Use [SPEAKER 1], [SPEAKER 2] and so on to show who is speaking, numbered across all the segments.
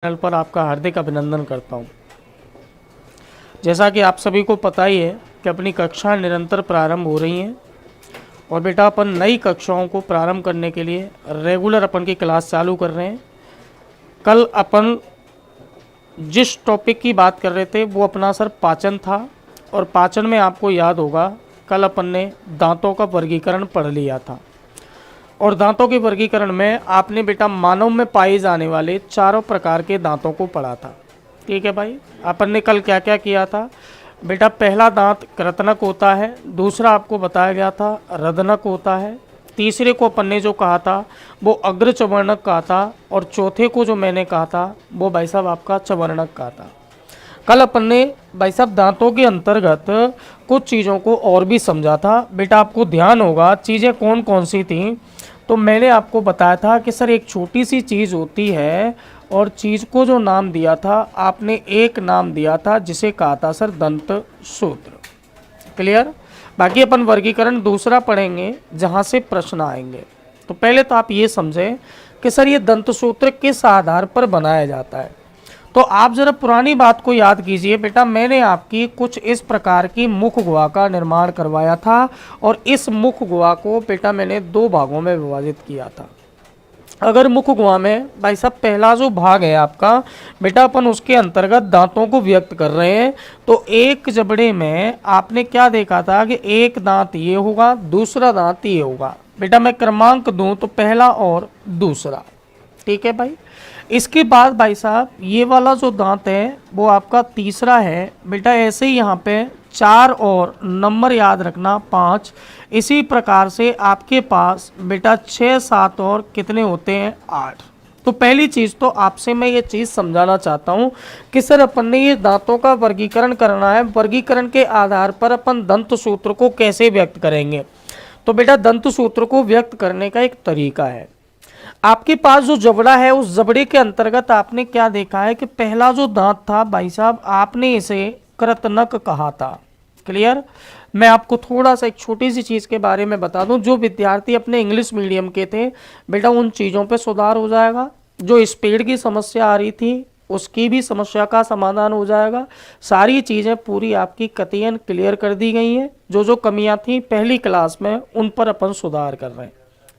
[SPEAKER 1] Channel पर आपका हार्दिक अभिनंदन करता हूं। जैसा कि आप सभी को पता ही है कि अपनी कक्षा निरंतर प्रारंभ हो रही हैं और बेटा अपन नई कक्षाओं को प्रारंभ करने के लिए रेगुलर अपन की क्लास चालू कर रहे हैं। कल अपन जिस टॉपिक की बात कर रहे थे वो अपना सर पाचन था और पाचन में आपको याद होगा कल अपन ने दांतों का वर्गीकरण पढ़ लिया था और दांतों के वर्गीकरण में आपने बेटा मानव में पाए जाने वाले चारों प्रकार के दांतों को पढ़ा था। ठीक है भाई, अपन ने कल क्या क्या किया था बेटा। पहला दांत कृतनक होता है, दूसरा आपको बताया गया था रदनक होता है, तीसरे को अपन ने जो कहा था वो अग्र चवर्णक कहा था और चौथे को जो मैंने कहा था वो भाई साहब आपका चवर्णक कहा था। कल अपन ने भाई साहब दांतों के अंतर्गत कुछ चीज़ों को और भी समझा था। बेटा आपको ध्यान होगा चीज़ें कौन कौन सी थी, तो मैंने आपको बताया था कि सर एक छोटी सी चीज़ होती है और चीज़ को जो नाम दिया था आपने एक नाम दिया था जिसे कहा था सर दंत सूत्र। क्लियर। बाकी अपन वर्गीकरण दूसरा पढ़ेंगे जहाँ से प्रश्न आएंगे। तो पहले तो आप ये समझें कि सर ये दंत सूत्र किस आधार पर बनाया जाता है। तो आप जरा पुरानी बात को याद कीजिए बेटा, मैंने आपकी कुछ इस प्रकार की मुख गुहा का निर्माण करवाया था और इस मुख गुहा को बेटा मैंने दो भागों में विभाजित किया था। अगर मुख गुहा में भाई साहब पहला जो भाग है आपका बेटा अपन उसके अंतर्गत दांतों को व्यक्त कर रहे हैं, तो एक जबड़े में आपने क्या देखा था कि एक दांत ये होगा, दूसरा दांत ये होगा। बेटा मैं क्रमांक दूं तो पहला और दूसरा। ठीक है भाई। इसके बाद भाई साहब ये वाला जो दांत है वो आपका तीसरा है। बेटा ऐसे ही यहाँ पे 4 और नंबर याद रखना 5। इसी प्रकार से आपके पास बेटा 6, 7 और कितने होते हैं 8। तो पहली चीज़ तो आपसे मैं ये चीज़ समझाना चाहता हूँ कि सर अपन ने ये दांतों का वर्गीकरण करना है, वर्गीकरण के आधार पर अपन दंत सूत्र को कैसे व्यक्त करेंगे। तो बेटा दंत सूत्र को व्यक्त करने का एक तरीका है। आपके पास जो जबड़ा है उस जबड़े के अंतर्गत आपने क्या देखा है कि पहला जो दांत था भाई साहब आपने इसे कृतनक कहा था। क्लियर। मैं आपको थोड़ा सा एक छोटी सी चीज़ के बारे में बता दूं, जो विद्यार्थी अपने इंग्लिश मीडियम के थे बेटा उन चीज़ों पे सुधार हो जाएगा। जो स्पीड की समस्या आ रही थी उसकी भी समस्या का समाधान हो जाएगा। सारी चीज़ें पूरी आपकी कतियन क्लियर कर दी गई हैं। जो जो कमियां थी पहली क्लास में उन पर अपन सुधार कर रहे हैं।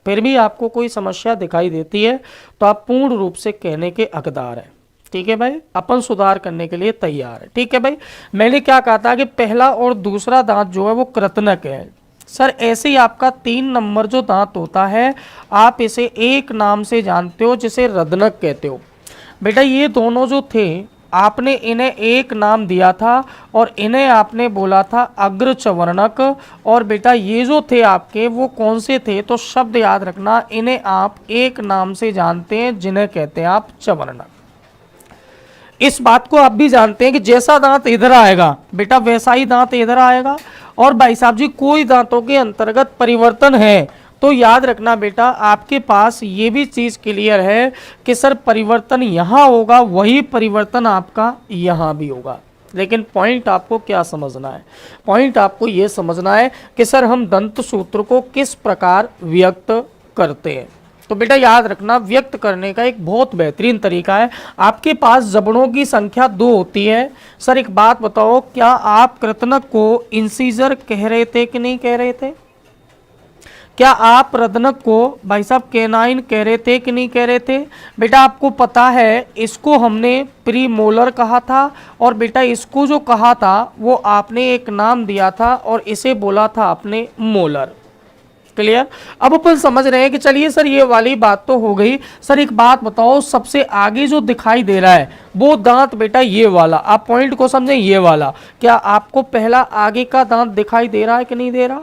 [SPEAKER 1] फिर भी आपको कोई समस्या दिखाई देती है तो आप पूर्ण रूप से कहने के हकदार हैं। ठीक है भाई, अपन सुधार करने के लिए तैयार है। ठीक है भाई। मैंने क्या कहा था कि पहला और दूसरा दांत जो है वो कृतनक है। सर ऐसे ही आपका 3 नंबर जो दांत होता है आप इसे एक नाम से जानते हो जिसे रदनक कहते हो। बेटा ये दोनों जो थे आपने इन्हें एक नाम दिया था और इन्हें आपने बोला था अग्र चवर्णक। और बेटा ये जो थे आपके वो कौन से थे, तो शब्द याद रखना, इन्हें आप एक नाम से जानते हैं जिन्हें कहते हैं आप चवर्णक। इस बात को आप भी जानते हैं कि जैसा दांत इधर आएगा बेटा वैसा ही दांत इधर आएगा। और भाई साहब जी कोई दांतों के अंतर्गत परिवर्तन है तो याद रखना बेटा आपके पास ये भी चीज़ क्लियर है कि सर परिवर्तन यहाँ होगा वही परिवर्तन आपका यहाँ भी होगा। लेकिन पॉइंट आपको क्या समझना है, पॉइंट आपको ये समझना है कि सर हम दंत सूत्र को किस प्रकार व्यक्त करते हैं। तो बेटा याद रखना व्यक्त करने का एक बहुत बेहतरीन तरीका है। आपके पास जबड़ों की संख्या 2 होती है। सर एक बात बताओ, क्या आप कृतनक को इंसीजर कह रहे थे कि नहीं कह रहे थे? क्या आप रदनक को भाई साहब केनाइन कह रहे थे कि नहीं कह रहे थे? बेटा आपको पता है इसको हमने प्री मोलर कहा था और बेटा इसको जो कहा था वो आपने एक नाम दिया था और इसे बोला था आपने मोलर। क्लियर। अब अपन समझ रहे हैं कि चलिए सर ये वाली बात तो हो गई। सर एक बात बताओ, सबसे आगे जो दिखाई दे रहा है वो दांत बेटा ये वाला, आप पॉइंट को समझें, ये वाला, क्या आपको पहला आगे का दांत दिखाई दे रहा है कि नहीं दे रहा?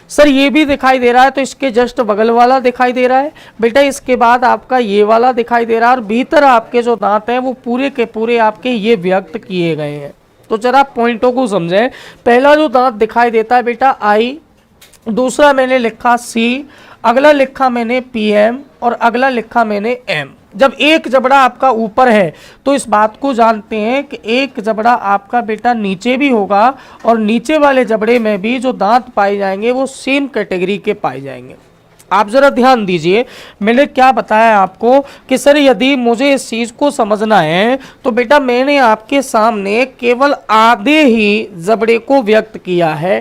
[SPEAKER 1] सर ये भी दिखाई दे रहा है तो इसके जस्ट बगल वाला दिखाई दे रहा है बेटा। इसके बाद आपका ये वाला दिखाई दे रहा है और भीतर आपके जो दांत हैं वो पूरे के पूरे आपके ये व्यक्त किए गए हैं। तो जरा पॉइंटों को समझें। पहला जो दांत दिखाई देता है बेटा आई, दूसरा मैंने लिखा सी, अगला लिखा मैंने PM और अगला लिखा मैंने M। जब एक जबड़ा आपका ऊपर है तो इस बात को जानते हैं कि एक जबड़ा आपका बेटा नीचे भी होगा और नीचे वाले जबड़े में भी जो दांत पाए जाएंगे वो सेम कैटेगरी के पाए जाएंगे। आप जरा ध्यान दीजिए, मैंने क्या बताया आपको कि सर यदि मुझे इस चीज को समझना है तो बेटा मैंने आपके सामने केवल आधे ही जबड़े को व्यक्त किया है।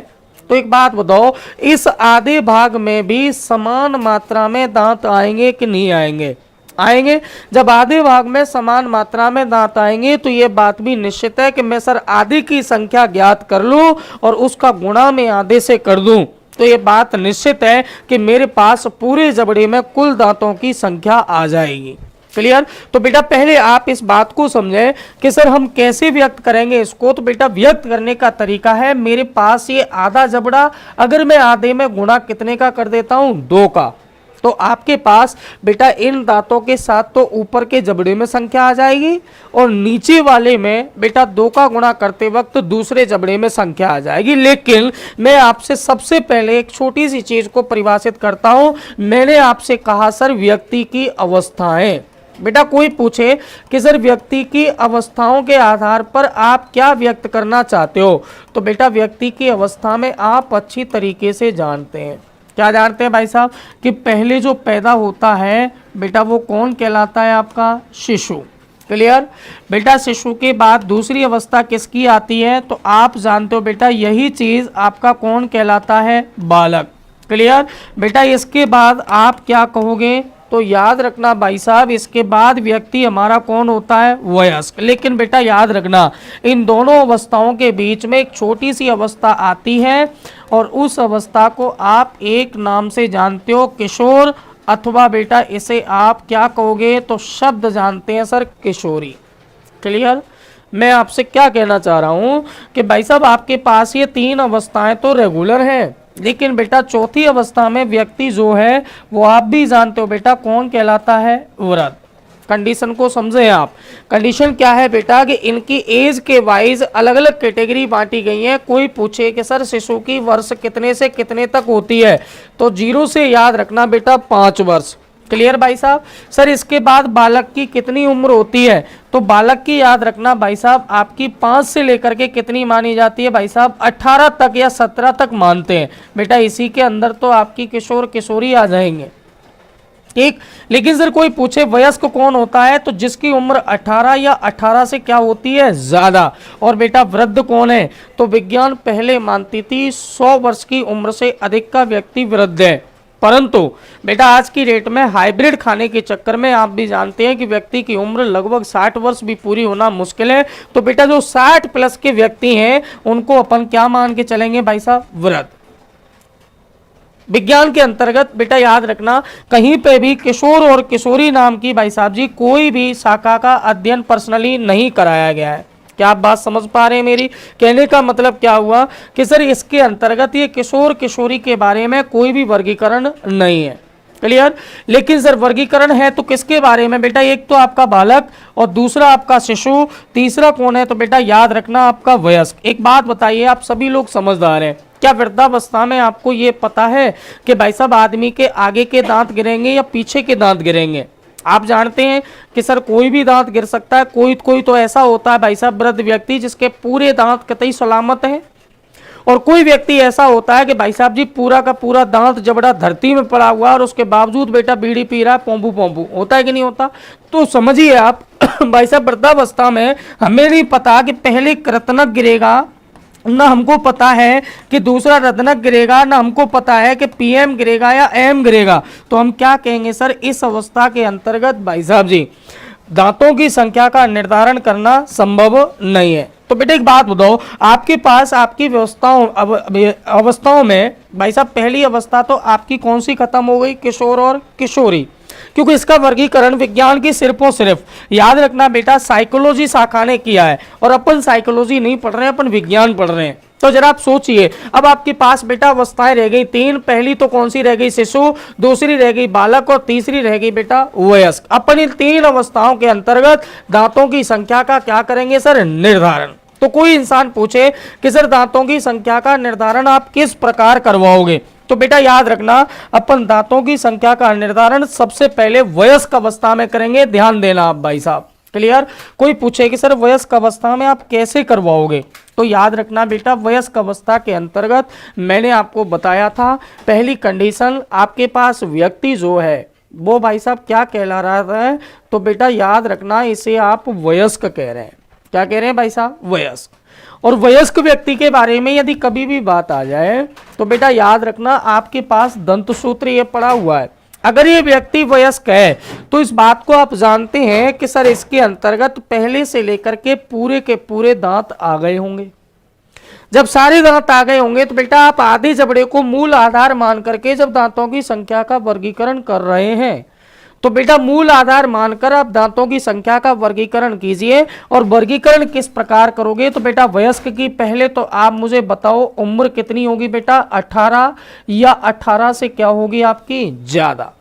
[SPEAKER 1] तो एक बात बताओ, इस आधे भाग में भी समान मात्रा में दांत आएंगे कि नहीं आएंगे? आएंगे। जब आधे भाग में समान मात्रा में दांत आएंगे तो ये बात भी निश्चित है कि मैं सर आधे की संख्या ज्ञात कर लूं और उसका गुणा मैं आधे से कर दूं, तो ये बात निश्चित है कि मेरे पास पूरे जबड़े में कुल दांतों की संख्या आ जाएगी। क्लियर? तो बेटा पहले आप इस बात को समझें कि सर हम कैसे व्यक्त करेंगे इसको। तो बेटा व्यक्त करने का तरीका है, मेरे पास ये आधा जबड़ा, अगर मैं आधे में गुणा कितने का कर देता हूं? 2 का, तो आपके पास बेटा इन दांतों के साथ तो ऊपर के जबड़े में संख्या आ जाएगी और नीचे वाले में बेटा 2 का गुणा करते वक्त दूसरे जबड़े में संख्या आ जाएगी। लेकिन मैं आपसे सबसे पहले एक छोटी सी चीज को परिभाषित करता हूं। मैंने आपसे कहा सर व्यक्ति की अवस्थाएं। बेटा कोई पूछे कि सर व्यक्ति की अवस्थाओं के आधार पर आप क्या व्यक्त करना चाहते हो, तो बेटा व्यक्ति की अवस्था में आप अच्छी तरीके से जानते हैं। क्या जानते हैं भाई साहब कि पहले जो पैदा होता है बेटा वो कौन कहलाता है? आपका शिशु। क्लियर? बेटा शिशु के बाद दूसरी अवस्था किसकी आती है? तो आप जानते हो बेटा यही चीज आपका कौन कहलाता है? बालक। क्लियर? बेटा इसके बाद आप क्या कहोगे? तो याद रखना भाई साहब, इसके बाद व्यक्ति हमारा कौन होता है? वयस्क। लेकिन बेटा याद रखना इन दोनों अवस्थाओं के बीच में एक छोटी सी अवस्था आती है और उस अवस्था को आप एक नाम से जानते हो, किशोर, अथवा बेटा इसे आप क्या कहोगे? तो शब्द जानते हैं सर, किशोरी। क्लियर? मैं आपसे क्या कहना चाह रहा हूं कि भाई साहब आपके पास ये 3 अवस्थाएं तो रेगुलर हैं, लेकिन बेटा चौथी अवस्था में व्यक्ति जो है वो आप भी जानते हो बेटा कौन कहलाता है? वृद्ध। कंडीशन को समझे आप। कंडीशन क्या है बेटा कि इनकी एज के वाइज अलग अलग कैटेगरी बांटी गई है। कोई पूछे कि सर शिशु की वर्ष कितने से कितने तक होती है, तो 0 से याद रखना बेटा 5 वर्ष। क्लियर भाई साहब? सर इसके बाद बालक की कितनी उम्र होती है? तो बालक की याद रखना भाई साहब आपकी 5 से लेकर के कितनी मानी जाती है भाई साहब? 18 तक या 17 तक मानते हैं बेटा। इसी के अंदर तो आपकी किशोर किशोरी आ जाएंगे। ठीक। लेकिन सर कोई पूछे वयस्क कौन होता है, तो जिसकी उम्र 18 या 18 से क्या होती है? ज्यादा। और बेटा वृद्ध कौन है? तो विज्ञान पहले मानती थी 100 वर्ष की उम्र से अधिक का व्यक्ति वृद्ध है, परंतु बेटा आज की डेट में हाइब्रिड खाने के चक्कर में आप भी जानते हैं कि व्यक्ति की उम्र लगभग 60 वर्ष भी पूरी होना मुश्किल है। तो बेटा जो 60 प्लस के व्यक्ति हैं उनको अपन क्या मान के चलेंगे भाई साहब? वृद्ध। विज्ञान के अंतर्गत बेटा याद रखना कहीं पे भी किशोर और किशोरी नाम की भाई साहब जी कोई भी शाखा का अध्ययन पर्सनली नहीं कराया गया है। क्या आप बात समझ पा रहे हैं मेरी? कहने का मतलब क्या हुआ कि सर इसके अंतर्गत ये किशोर किशोरी के बारे में कोई भी वर्गीकरण नहीं है। क्लियर? लेकिन सर वर्गीकरण है तो किसके बारे में बेटा? एक तो आपका बालक और दूसरा आपका शिशु, तीसरा कौन है? तो बेटा याद रखना आपका वयस्क। एक बात बताइए, आप सभी लोग समझदार हैं, क्या वृद्धावस्था में आपको ये पता है कि भाई साहब आदमी के आगे के दांत गिरेंगे या पीछे के दांत गिरेंगे? आप जानते हैं कि सर कोई भी दांत गिर सकता है। कोई तो ऐसा होता है भाई साहब वृद्ध व्यक्ति जिसके पूरे दांत कतई सलामत हैं, और कोई व्यक्ति ऐसा होता है कि भाई साहब जी पूरा का पूरा दांत जबड़ा धरती में पड़ा हुआ और उसके बावजूद बेटा बीड़ी पी रहा है, पोंबू पोंबू। होता है कि नहीं होता? तो समझिए आप भाई साहब वृद्धावस्था में हमें नहीं पता कि पहले कृतनक गिरेगा, ना हमको पता है कि दूसरा रत्नक गिरेगा, ना हमको पता है कि पीएम गिरेगा या एम गिरेगा। तो हम क्या कहेंगे सर? इस अवस्था के अंतर्गत भाई साहब जी दांतों की संख्या का निर्धारण करना संभव नहीं है। तो बेटा एक बात बताओ, आपके पास आपकी अवस्थाओं में भाई साहब पहली अवस्था तो आपकी कौन सी खत्म हो गई? किशोर और किशोरी। क्योंकि इसका वर्गीकरण विज्ञान की सिर्फ और सिर्फ याद रखना बेटा साइकोलॉजी शाखा ने किया है, और अपन साइकोलॉजी नहीं पढ़ रहे हैं, अपन विज्ञान पढ़ रहे हैं। तो जरा आप सोचिए, अब आपके पास बेटा अवस्थाएं रह गई 3। पहली तो कौन सी रह गई? शिशु, दूसरी रह गई बालक, और तीसरी रह गई बेटा वयस्क। अपन इन 3 अवस्थाओं के अंतर्गत दांतों की संख्या का क्या करेंगे सर? निर्धारण। तो कोई इंसान पूछे कि सर दांतों की संख्या का निर्धारण आप किस प्रकार करवाओगे, तो बेटा याद रखना अपन दांतों की संख्या का निर्धारण सबसे पहले वयस्क अवस्था में करेंगे। ध्यान देना आप भाई साहब, क्लियर। कोई पूछे कि सर वयस्क अवस्था में आप कैसे करवाओगे, तो याद रखना बेटा वयस्क अवस्था के अंतर्गत मैंने आपको बताया था, पहली कंडीशन आपके पास व्यक्ति जो है वो भाई साहब क्या कहला रहा है, तो बेटा याद रखना इसे आप वयस्क कह रहे हैं। क्या कह रहे हैं भाई साहब, वयस्क। और वयस्क व्यक्ति के बारे में यदि कभी भी बात आ जाए तो बेटा याद रखना आपके पास दंत सूत्र ये पड़ा हुआ है, अगर ये व्यक्ति वयस्क है तो इस बात को आप जानते हैं कि सर इसके अंतर्गत पहले से लेकर के पूरे दांत आ गए होंगे। जब सारे दांत आ गए होंगे तो बेटा आप आधे जबड़े को मूल आधार मान करके जब दांतों की संख्या का वर्गीकरण कर रहे हैं, तो बेटा मूल आधार मानकर आप दांतों की संख्या का वर्गीकरण कीजिए। और वर्गीकरण किस प्रकार करोगे, तो बेटा वयस्क की पहले तो आप मुझे बताओ उम्र कितनी होगी बेटा, 18 या 18 से क्या होगी आपकी ज्यादा।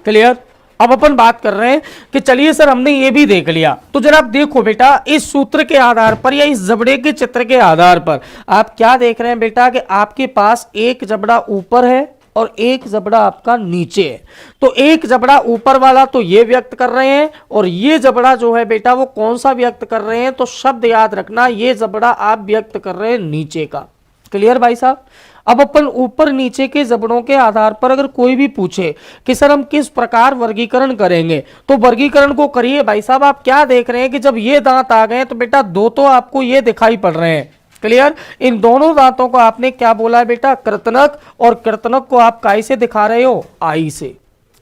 [SPEAKER 1] क्लियर। अब अपन बात कर रहे हैं कि चलिए सर हमने ये भी देख लिया, तो जरा आप देखो बेटा इस सूत्र के आधार पर या इस जबड़े के चित्र के आधार पर आप क्या देख रहे हैं बेटा कि आपके पास एक जबड़ा ऊपर है और एक जबड़ा आपका नीचे है। तो एक जबड़ा ऊपर वाला तो ये व्यक्त कर रहे हैं और ये जबड़ा जो है बेटा वो कौन सा व्यक्त कर रहे हैं, तो शब्द याद रखना ये जबड़ा आप व्यक्त कर रहे हैं नीचे का। क्लियर भाई साहब। अब अपन ऊपर नीचे के जबड़ों के आधार पर अगर कोई भी पूछे कि सर हम किस प्रकार वर्गीकरण करेंगे, तो वर्गीकरण को करिए भाई साहब। आप क्या देख रहे हैं कि जब ये दांत आ गए तो बेटा दो तो आपको ये दिखाई पड़ रहे हैं। क्लियर। इन दोनों दांतों को आपने क्या बोला है बेटा, कृतनक, और कृतनक को आप काय से दिखा रहे हो, आई से।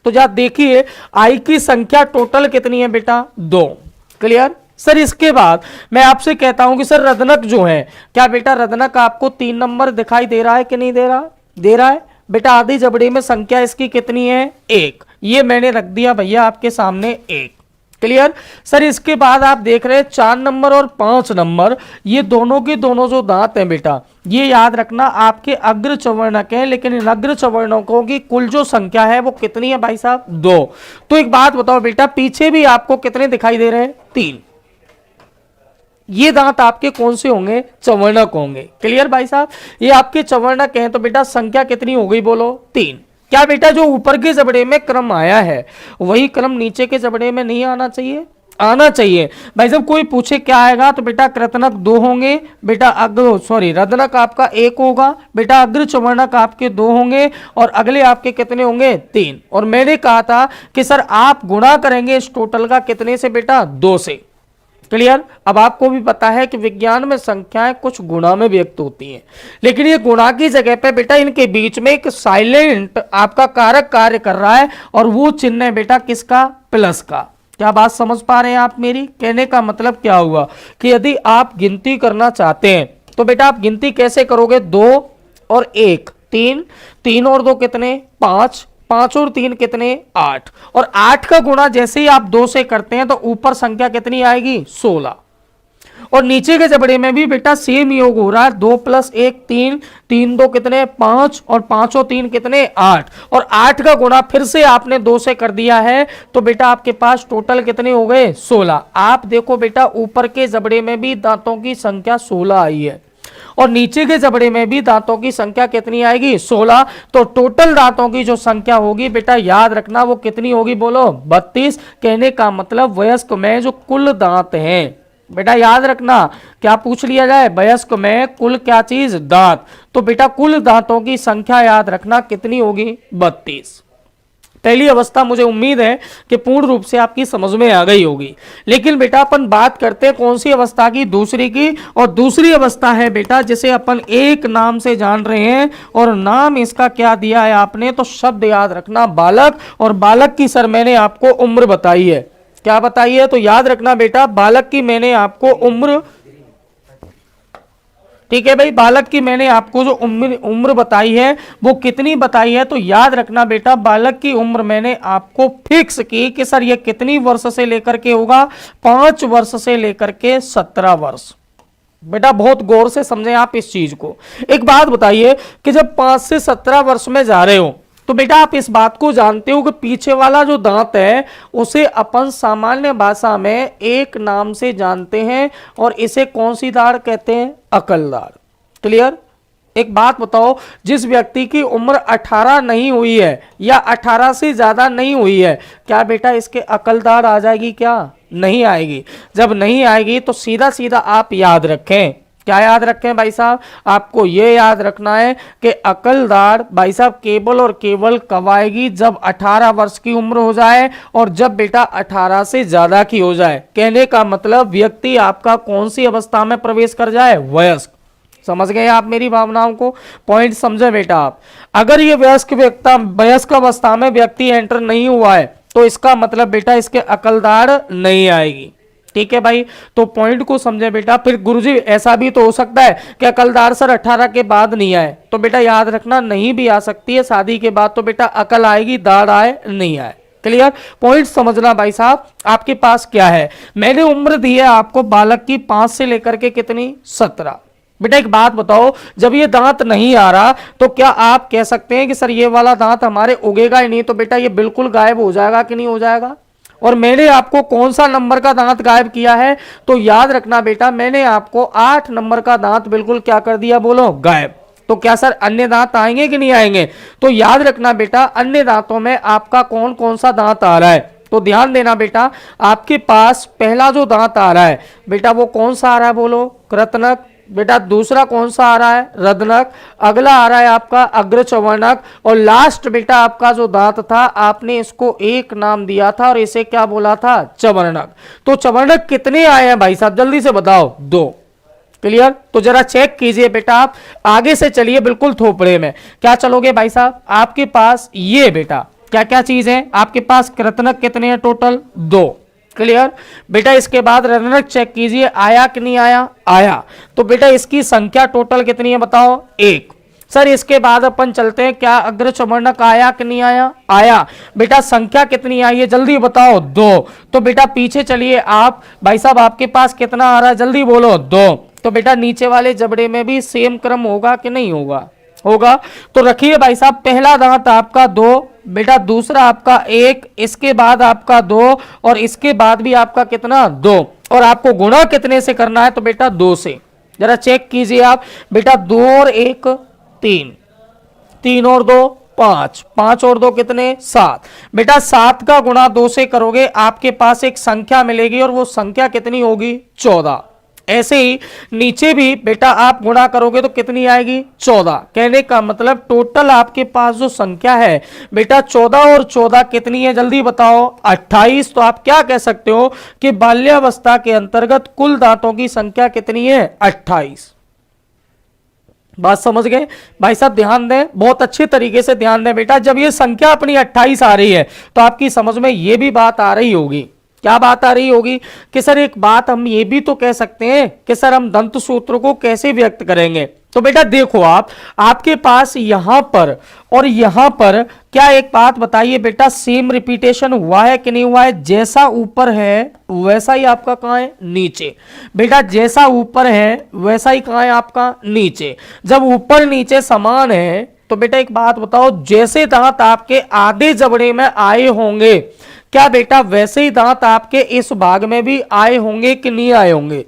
[SPEAKER 1] तो जरा देखिए आई की संख्या टोटल कितनी है बेटा, 2। क्लियर। सर इसके बाद मैं आपसे कहता हूं कि सर रदनक जो है, क्या बेटा रदनक आपको 3 नंबर दिखाई दे रहा है कि नहीं दे रहा, दे रहा है बेटा। आधी जबड़े में संख्या इसकी कितनी है, 1। ये मैंने रख दिया भैया आपके सामने 1। क्लियर। सर इसके बाद आप देख रहे हैं 4 नंबर और 5 नंबर, ये दोनों के दोनों जो दांत हैं बेटा, ये याद रखना आपके अग्र चवर्णक हैं, लेकिन इन अग्र चवर्णकों की कुल जो संख्या है वो कितनी है भाई साहब, 2। तो एक बात बताओ बेटा पीछे भी आपको कितने दिखाई दे रहे हैं, 3। ये दांत आपके कौन से होंगे, चवर्णक होंगे। क्लियर भाई साहब। ये आपके चवर्णक हैं, तो बेटा संख्या कितनी हो गई बोलो, 3। क्या बेटा जो ऊपर के जबड़े में क्रम आया है वही क्रम नीचे के जबड़े में नहीं आना चाहिए, आना चाहिए भाई साहब। कोई पूछे क्या आएगा, तो बेटा कृतनक 2 होंगे बेटा, रदनक आपका 1 होगा बेटा, अग्र चवर्णक आपके 2 होंगे और अगले आपके कितने होंगे, 3। और मैंने कहा था कि सर आप गुणा करेंगे इस टोटल का कितने से बेटा, 2 से। क्लियर। अब आपको भी पता है कि विज्ञान में संख्याएं कुछ गुणा में व्यक्त होती हैं, लेकिन ये गुणा की जगह पे बेटा इनके बीच में एक साइलेंट आपका कारक कार्य कर रहा है और वो चिन्ह है बेटा किसका, प्लस का। क्या बात समझ पा रहे हैं आप मेरी, कहने का मतलब क्या हुआ कि यदि आप गिनती करना चाहते हैं तो बेटा आप गिनती कैसे करोगे, 2 और 1 3, 3 और 2 कितने, 5, 5 और 3 कितने, 8। और 8 का गुणा जैसे ही आप 2 से करते हैं तो ऊपर संख्या कितनी आएगी, 16। और नीचे के जबड़े में भी बेटा सेम योग हो रहा है, 2 + 1 3, 3 2 कितने, 5, और 5 और 3 कितने, 8। और 8 का गुणा फिर से आपने 2 से कर दिया है, तो बेटा आपके पास टोटल कितने हो गए, 16। आप देखो बेटा ऊपर के जबड़े में भी दांतों की संख्या 16 आई है और नीचे के जबड़े में भी दांतों की संख्या कितनी आएगी, 16। तो टोटल दांतों की जो संख्या होगी बेटा याद रखना वो कितनी होगी, बोलो 32। कहने का मतलब वयस्क में जो कुल दांत हैं बेटा याद रखना, क्या पूछ लिया जाए, वयस्क में कुल क्या चीज, दांत। तो बेटा कुल दांतों की संख्या याद रखना कितनी होगी, 32। पहली अवस्था मुझे उम्मीद है कि पूर्ण रूप से आपकी समझ में आ गई होगी। लेकिन बेटा अपन बात करते हैं कौन सी अवस्था की, दूसरी की। और दूसरी अवस्था है बेटा जिसे अपन एक नाम से जान रहे हैं और नाम इसका क्या दिया है आपने, तो शब्द याद रखना बालक। और बालक की सर मैंने आपको उम्र बताई है, क्या बताई है, तो याद रखना बेटा बालक की मैंने आपको उम्र, ठीक है भाई, बालक की मैंने आपको जो उम्र बताई है वो कितनी बताई है, तो याद रखना बेटा बालक की उम्र मैंने आपको फिक्स की कि सर ये कितनी वर्ष से लेकर के होगा, 5 वर्ष से लेकर के 17 वर्ष। बेटा बहुत गौर से समझें आप इस चीज को। एक बात बताइए कि जब 5 से 17 वर्ष में जा रहे हो तो बेटा आप इस बात को जानते हो कि पीछे वाला जो दांत है उसे अपन सामान्य भाषा में एक नाम से जानते हैं और इसे कौन सी दाढ़ कहते हैं, अकल दाढ़। क्लियर। एक बात बताओ, जिस व्यक्ति की उम्र 18 नहीं हुई है या 18 से ज्यादा नहीं हुई है, क्या बेटा इसके अकल दाढ़ आ जाएगी क्या, नहीं आएगी। जब नहीं आएगी तो सीधा सीधा आप याद रखें, क्या याद रखें भाई साहब, आपको ये याद रखना है कि अकलदार भाई साहब केवल और केवल कब आएगी, जब 18 वर्ष की उम्र हो जाए और जब बेटा 18 से ज्यादा की हो जाए। कहने का मतलब व्यक्ति आपका कौन सी अवस्था में प्रवेश कर जाए, वयस्क। समझ गए आप मेरी भावनाओं को, पॉइंट समझे बेटा आप। अगर ये वयस्क अवस्था में व्यक्ति एंटर नहीं हुआ है तो इसका मतलब बेटा इसके अकलदार नहीं आएगी। ठीक है भाई, तो पॉइंट को समझे बेटा। फिर गुरुजी ऐसा भी तो हो सकता है कि अकलदार सर 18 के बाद नहीं आए, तो बेटा याद रखना नहीं भी आ सकती है, शादी के बाद तो बेटा अकल आएगी, दाढ़ आए नहीं आए। क्लियर, पॉइंट समझना भाई साहब। आपके पास क्या है, मैंने उम्र दी है आपको बालक की 5 से लेकर के कितनी, 17। बेटा एक बात बताओ, जब ये दांत नहीं आ रहा तो क्या आप कह सकते हैं कि सर ये वाला दांत हमारे उगेगा ही नहीं, तो बेटा ये बिल्कुल गायब हो जाएगा कि नहीं हो जाएगा। और मैंने आपको कौन सा नंबर का दांत गायब किया है, तो याद रखना बेटा मैंने आपको 8 नंबर का दांत बिल्कुल क्या कर दिया, बोलो गायब। तो क्या सर अन्य दांत आएंगे कि नहीं आएंगे, तो याद रखना बेटा अन्य दांतों में आपका कौन कौन सा दांत आ रहा है, तो ध्यान देना बेटा। आपके पास पहला जो दांत आ रहा है बेटा वो कौन सा आ रहा है, बोलो कृतनक। बेटा दूसरा कौन सा आ रहा है, रदनक। अगला आ रहा है आपका अग्रचवर्णक। और लास्ट बेटा आपका जो दांत था आपने इसको एक नाम दिया था और इसे क्या बोला था, चवर्णक। तो चवर्णक कितने आए हैं भाई साहब, जल्दी से बताओ, 2। क्लियर, तो जरा चेक कीजिए बेटा आप, आगे से चलिए बिल्कुल थोपड़े में। क्या चलोगे भाई साहब, आपके पास ये बेटा क्या क्या चीज है, आपके पास कृतनक कितने हैं, टोटल 2। क्लियर बेटा, इसके बाद रदनक चेक कीजिए आया कि नहीं आया, आया। तो बेटा इसकी संख्या टोटल कितनी है बताओ, 1। सर इसके बाद अपन चलते हैं, क्या अग्रचवर्णक आया कि नहीं आया, आया। बेटा संख्या कितनी आई है, जल्दी बताओ, 2। तो बेटा पीछे चलिए आप भाई साहब, आपके पास कितना आ रहा है, जल्दी बोलो, 2। तो बेटा नीचे वाले जबड़े में भी सेम क्रम होगा कि नहीं होगा, होगा। तो रखिए भाई साहब, पहला दांत आपका 2 बेटा, दूसरा आपका 1, इसके बाद आपका 2 और इसके बाद भी आपका कितना, 2। और आपको गुणा कितने से करना है, तो बेटा 2 से। जरा चेक कीजिए आप बेटा, 2 और 1 3, 3 और 2 5, 5 और 2 कितने, 7। बेटा 7 का गुणा 2 से करोगे आपके पास एक संख्या मिलेगी और वो संख्या कितनी होगी, 14। ऐसे ही नीचे भी बेटा आप गुणा करोगे तो कितनी आएगी, 14। कहने का मतलब टोटल आपके पास जो संख्या है बेटा 14 और 14 कितनी है, जल्दी बताओ, 28। तो आप क्या कह सकते हो कि बाल्यावस्था के अंतर्गत कुल दांतों की संख्या कितनी है, 28। बात समझ गए भाई साहब, ध्यान दें, बहुत अच्छे तरीके से ध्यान दें बेटा। जब ये संख्या अपनी 28 आ रही है तो आपकी समझ में ये भी बात आ रही होगी, क्या बात आ रही होगी कि सर एक बात हम ये भी तो कह सकते हैं कि सर हम दंत सूत्र को कैसे व्यक्त करेंगे। तो बेटा देखो आप, आपके पास यहां पर और यहां पर क्या एक बात बताइए बेटा, सेम रिपीटेशन हुआ है कि नहीं हुआ है, जैसा ऊपर है वैसा ही आपका कहां है, नीचे। बेटा जैसा ऊपर है वैसा ही कहां है आपका, नीचे। जब ऊपर नीचे समान है तो बेटा एक बात बताओ, जैसे दांत आपके आधे जबड़े में आए होंगे क्या बेटा वैसे ही दांत आपके इस भाग में भी आए होंगे कि नहीं आए होंगे,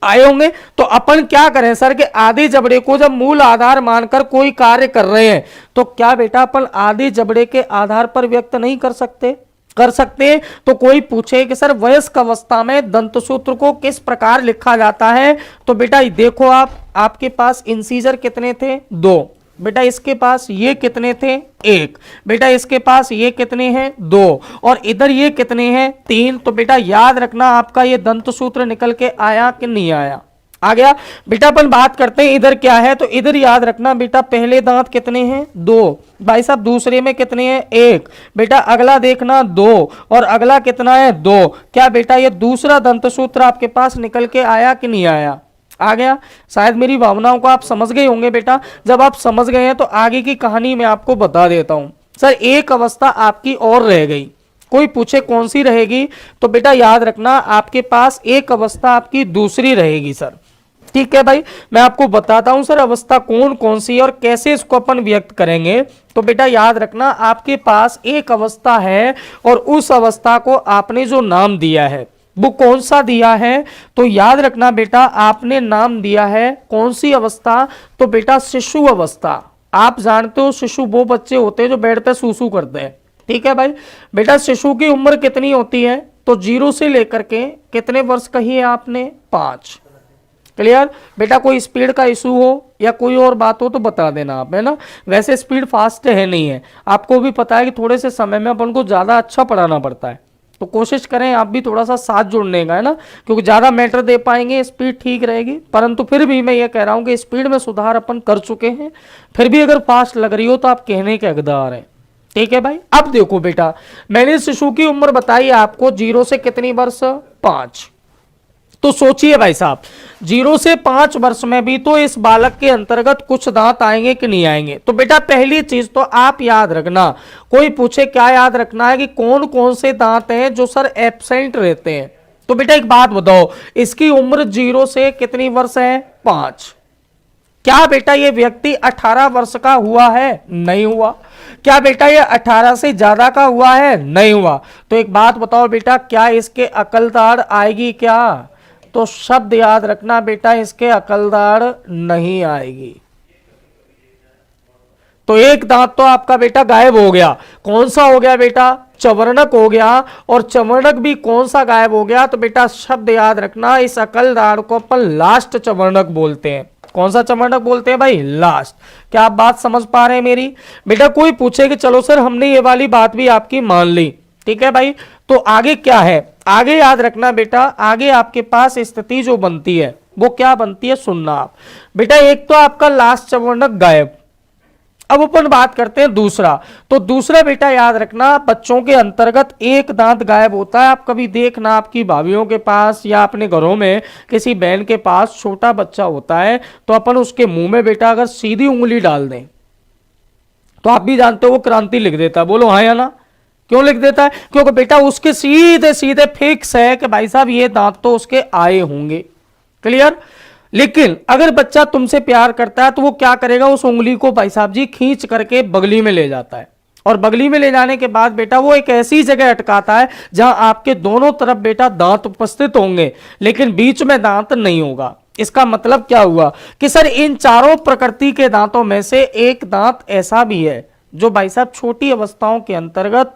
[SPEAKER 1] आए होंगे। तो अपन क्या करें सर कि आधे जबड़े को जब मूल आधार मानकर कोई कार्य कर रहे हैं तो क्या बेटा अपन आधे जबड़े के आधार पर व्यक्त नहीं कर सकते, कर सकते हैं। तो कोई पूछे कि सर वयस्क अवस्था में दंतसूत्र को किस प्रकार लिखा जाता है, तो बेटा देखो आप, आपके पास इंसीजर कितने थे, 2। बेटा इसके पास ये कितने थे, 1। बेटा इसके पास ये कितने हैं, 2। और इधर ये कितने हैं, 3। तो बेटा याद रखना आपका ये दंत सूत्र निकल के आया कि नहीं आया, आ गया। बेटा अपन बात करते हैं इधर क्या है, तो इधर याद रखना बेटा पहले दांत कितने हैं, 2। भाई साहब दूसरे में कितने हैं, 1। बेटा अगला देखना 2 और अगला कितना है, 2। क्या बेटा ये दूसरा दंत सूत्र आपके पास निकल के आया कि नहीं आया, आ गया। शायद मेरी भावनाओं को आप समझ गए होंगे बेटा। जब आप समझ गए हैं तो आगे की कहानी मैं आपको बता देता हूं। सर एक अवस्था आपकी और रह गई, कोई पूछे कौन सी रहेगी, तो बेटा याद रखना आपके पास एक अवस्था आपकी दूसरी रहेगी सर। ठीक है भाई, मैं आपको बताता हूं सर अवस्था कौन कौन सी और कैसे इसको अपन व्यक्त करेंगे। तो बेटा याद रखना आपके पास एक अवस्था है और उस अवस्था को आपने जो नाम दिया है वो कौन सा दिया है, तो याद रखना बेटा आपने नाम दिया है कौन सी अवस्था, तो बेटा शिशु अवस्था। आप जानते हो शिशु वो बच्चे होते हैं जो बेड पे सूसू करते हैं, ठीक है भाई। बेटा शिशु की उम्र कितनी होती है, तो 0 से लेकर के कितने वर्ष कही है आपने? 5। क्लियर बेटा? कोई स्पीड का इशू हो या कोई और बात हो तो बता देना आप, है ना। वैसे स्पीड फास्ट है नहीं है, आपको भी पता है कि थोड़े से समय में अपन को ज़्यादा अच्छा पढ़ाना पड़ता है, तो कोशिश करें आप भी थोड़ा सा साथ जुड़ने का, है ना, क्योंकि ज़्यादा मैटर दे पाएंगे, स्पीड ठीक रहेगी। परंतु फिर भी मैं ये कह रहा हूँ कि स्पीड में सुधार अपन कर चुके हैं, फिर भी अगर फास्ट लग रही हो तो आप कहने के हकदार हैं। ठीक है भाई। अब देखो बेटा, मैंने शिशु की उम्र बताई आपको 0 से कितनी वर्ष? 5। तो सोचिए भाई साहब, 0 से 5 वर्ष में भी तो इस बालक के अंतर्गत कुछ दांत आएंगे कि नहीं आएंगे? तो बेटा पहली चीज तो आप याद रखना, कोई पूछे क्या याद रखना है कि कौन कौन से दांत हैं जो सर एब्सेंट रहते हैं। तो बेटा एक बात बताओ, इसकी उम्र 0 से कितनी वर्ष है? 5। क्या बेटा ये व्यक्ति 18 वर्ष का हुआ है? नहीं हुआ। क्या बेटा ये 18 से ज्यादा का हुआ है? नहीं हुआ। तो एक बात बताओ बेटा, क्या इसके अकलदाढ़ आएगी क्या? तो शब्द याद रखना बेटा, इसके अकलदाढ़ नहीं आएगी। तो एक दांत तो आपका बेटा गायब हो गया। कौन सा हो गया बेटा? चवर्णक हो गया। और चवर्णक भी कौन सा गायब हो गया? तो बेटा शब्द याद रखना, इस अकलदाढ़ को अपन लास्ट चवर्णक बोलते हैं। कौन सा चवर्णक बोलते हैं भाई? लास्ट। क्या आप बात समझ पा रहे हैं मेरी? बेटा कोई पूछे कि चलो सर हमने ये वाली बात भी आपकी मान ली, ठीक है भाई, तो आगे क्या है? आगे याद रखना बेटा, आगे आपके पास स्थिति जो बनती है वो क्या बनती है, सुनना आप बेटा। एक तो आपका लास्ट चवर्णक गायब। अब अपन बात करते हैं दूसरा। तो दूसरा बेटा याद रखना, बच्चों के अंतर्गत एक दांत गायब होता है। आप कभी देखना आपकी भाभीियों के पास या अपने घरों में किसी बहन के पास छोटा बच्चा होता है, तो अपन उसके मुंह में बेटा अगर सीधी उंगली डाल दें तो आप भी जानते हो वो क्रांति लिख देता है। बोलो हाँ या ना? क्यों लिख देता है? क्योंकि बेटा उसके सीधे सीधे फिक्स है कि भाई साहब ये दांत तो उसके आए होंगे। क्लियर? लेकिन अगर बच्चा तुमसे प्यार करता है तो वो क्या करेगा? उस उंगली को भाई साहब जी खींच करके बगली में ले जाता है, और बगली में ले जाने के बाद बेटा वो एक ऐसी जगह अटकाता है जहां आपके दोनों तरफ बेटा दांत उपस्थित होंगे लेकिन बीच में दांत नहीं होगा। इसका मतलब क्या हुआ कि सर इन चारों प्रकृति के दांतों में से एक दांत ऐसा भी है जो भाई साहब छोटी अवस्थाओं के अंतर्गत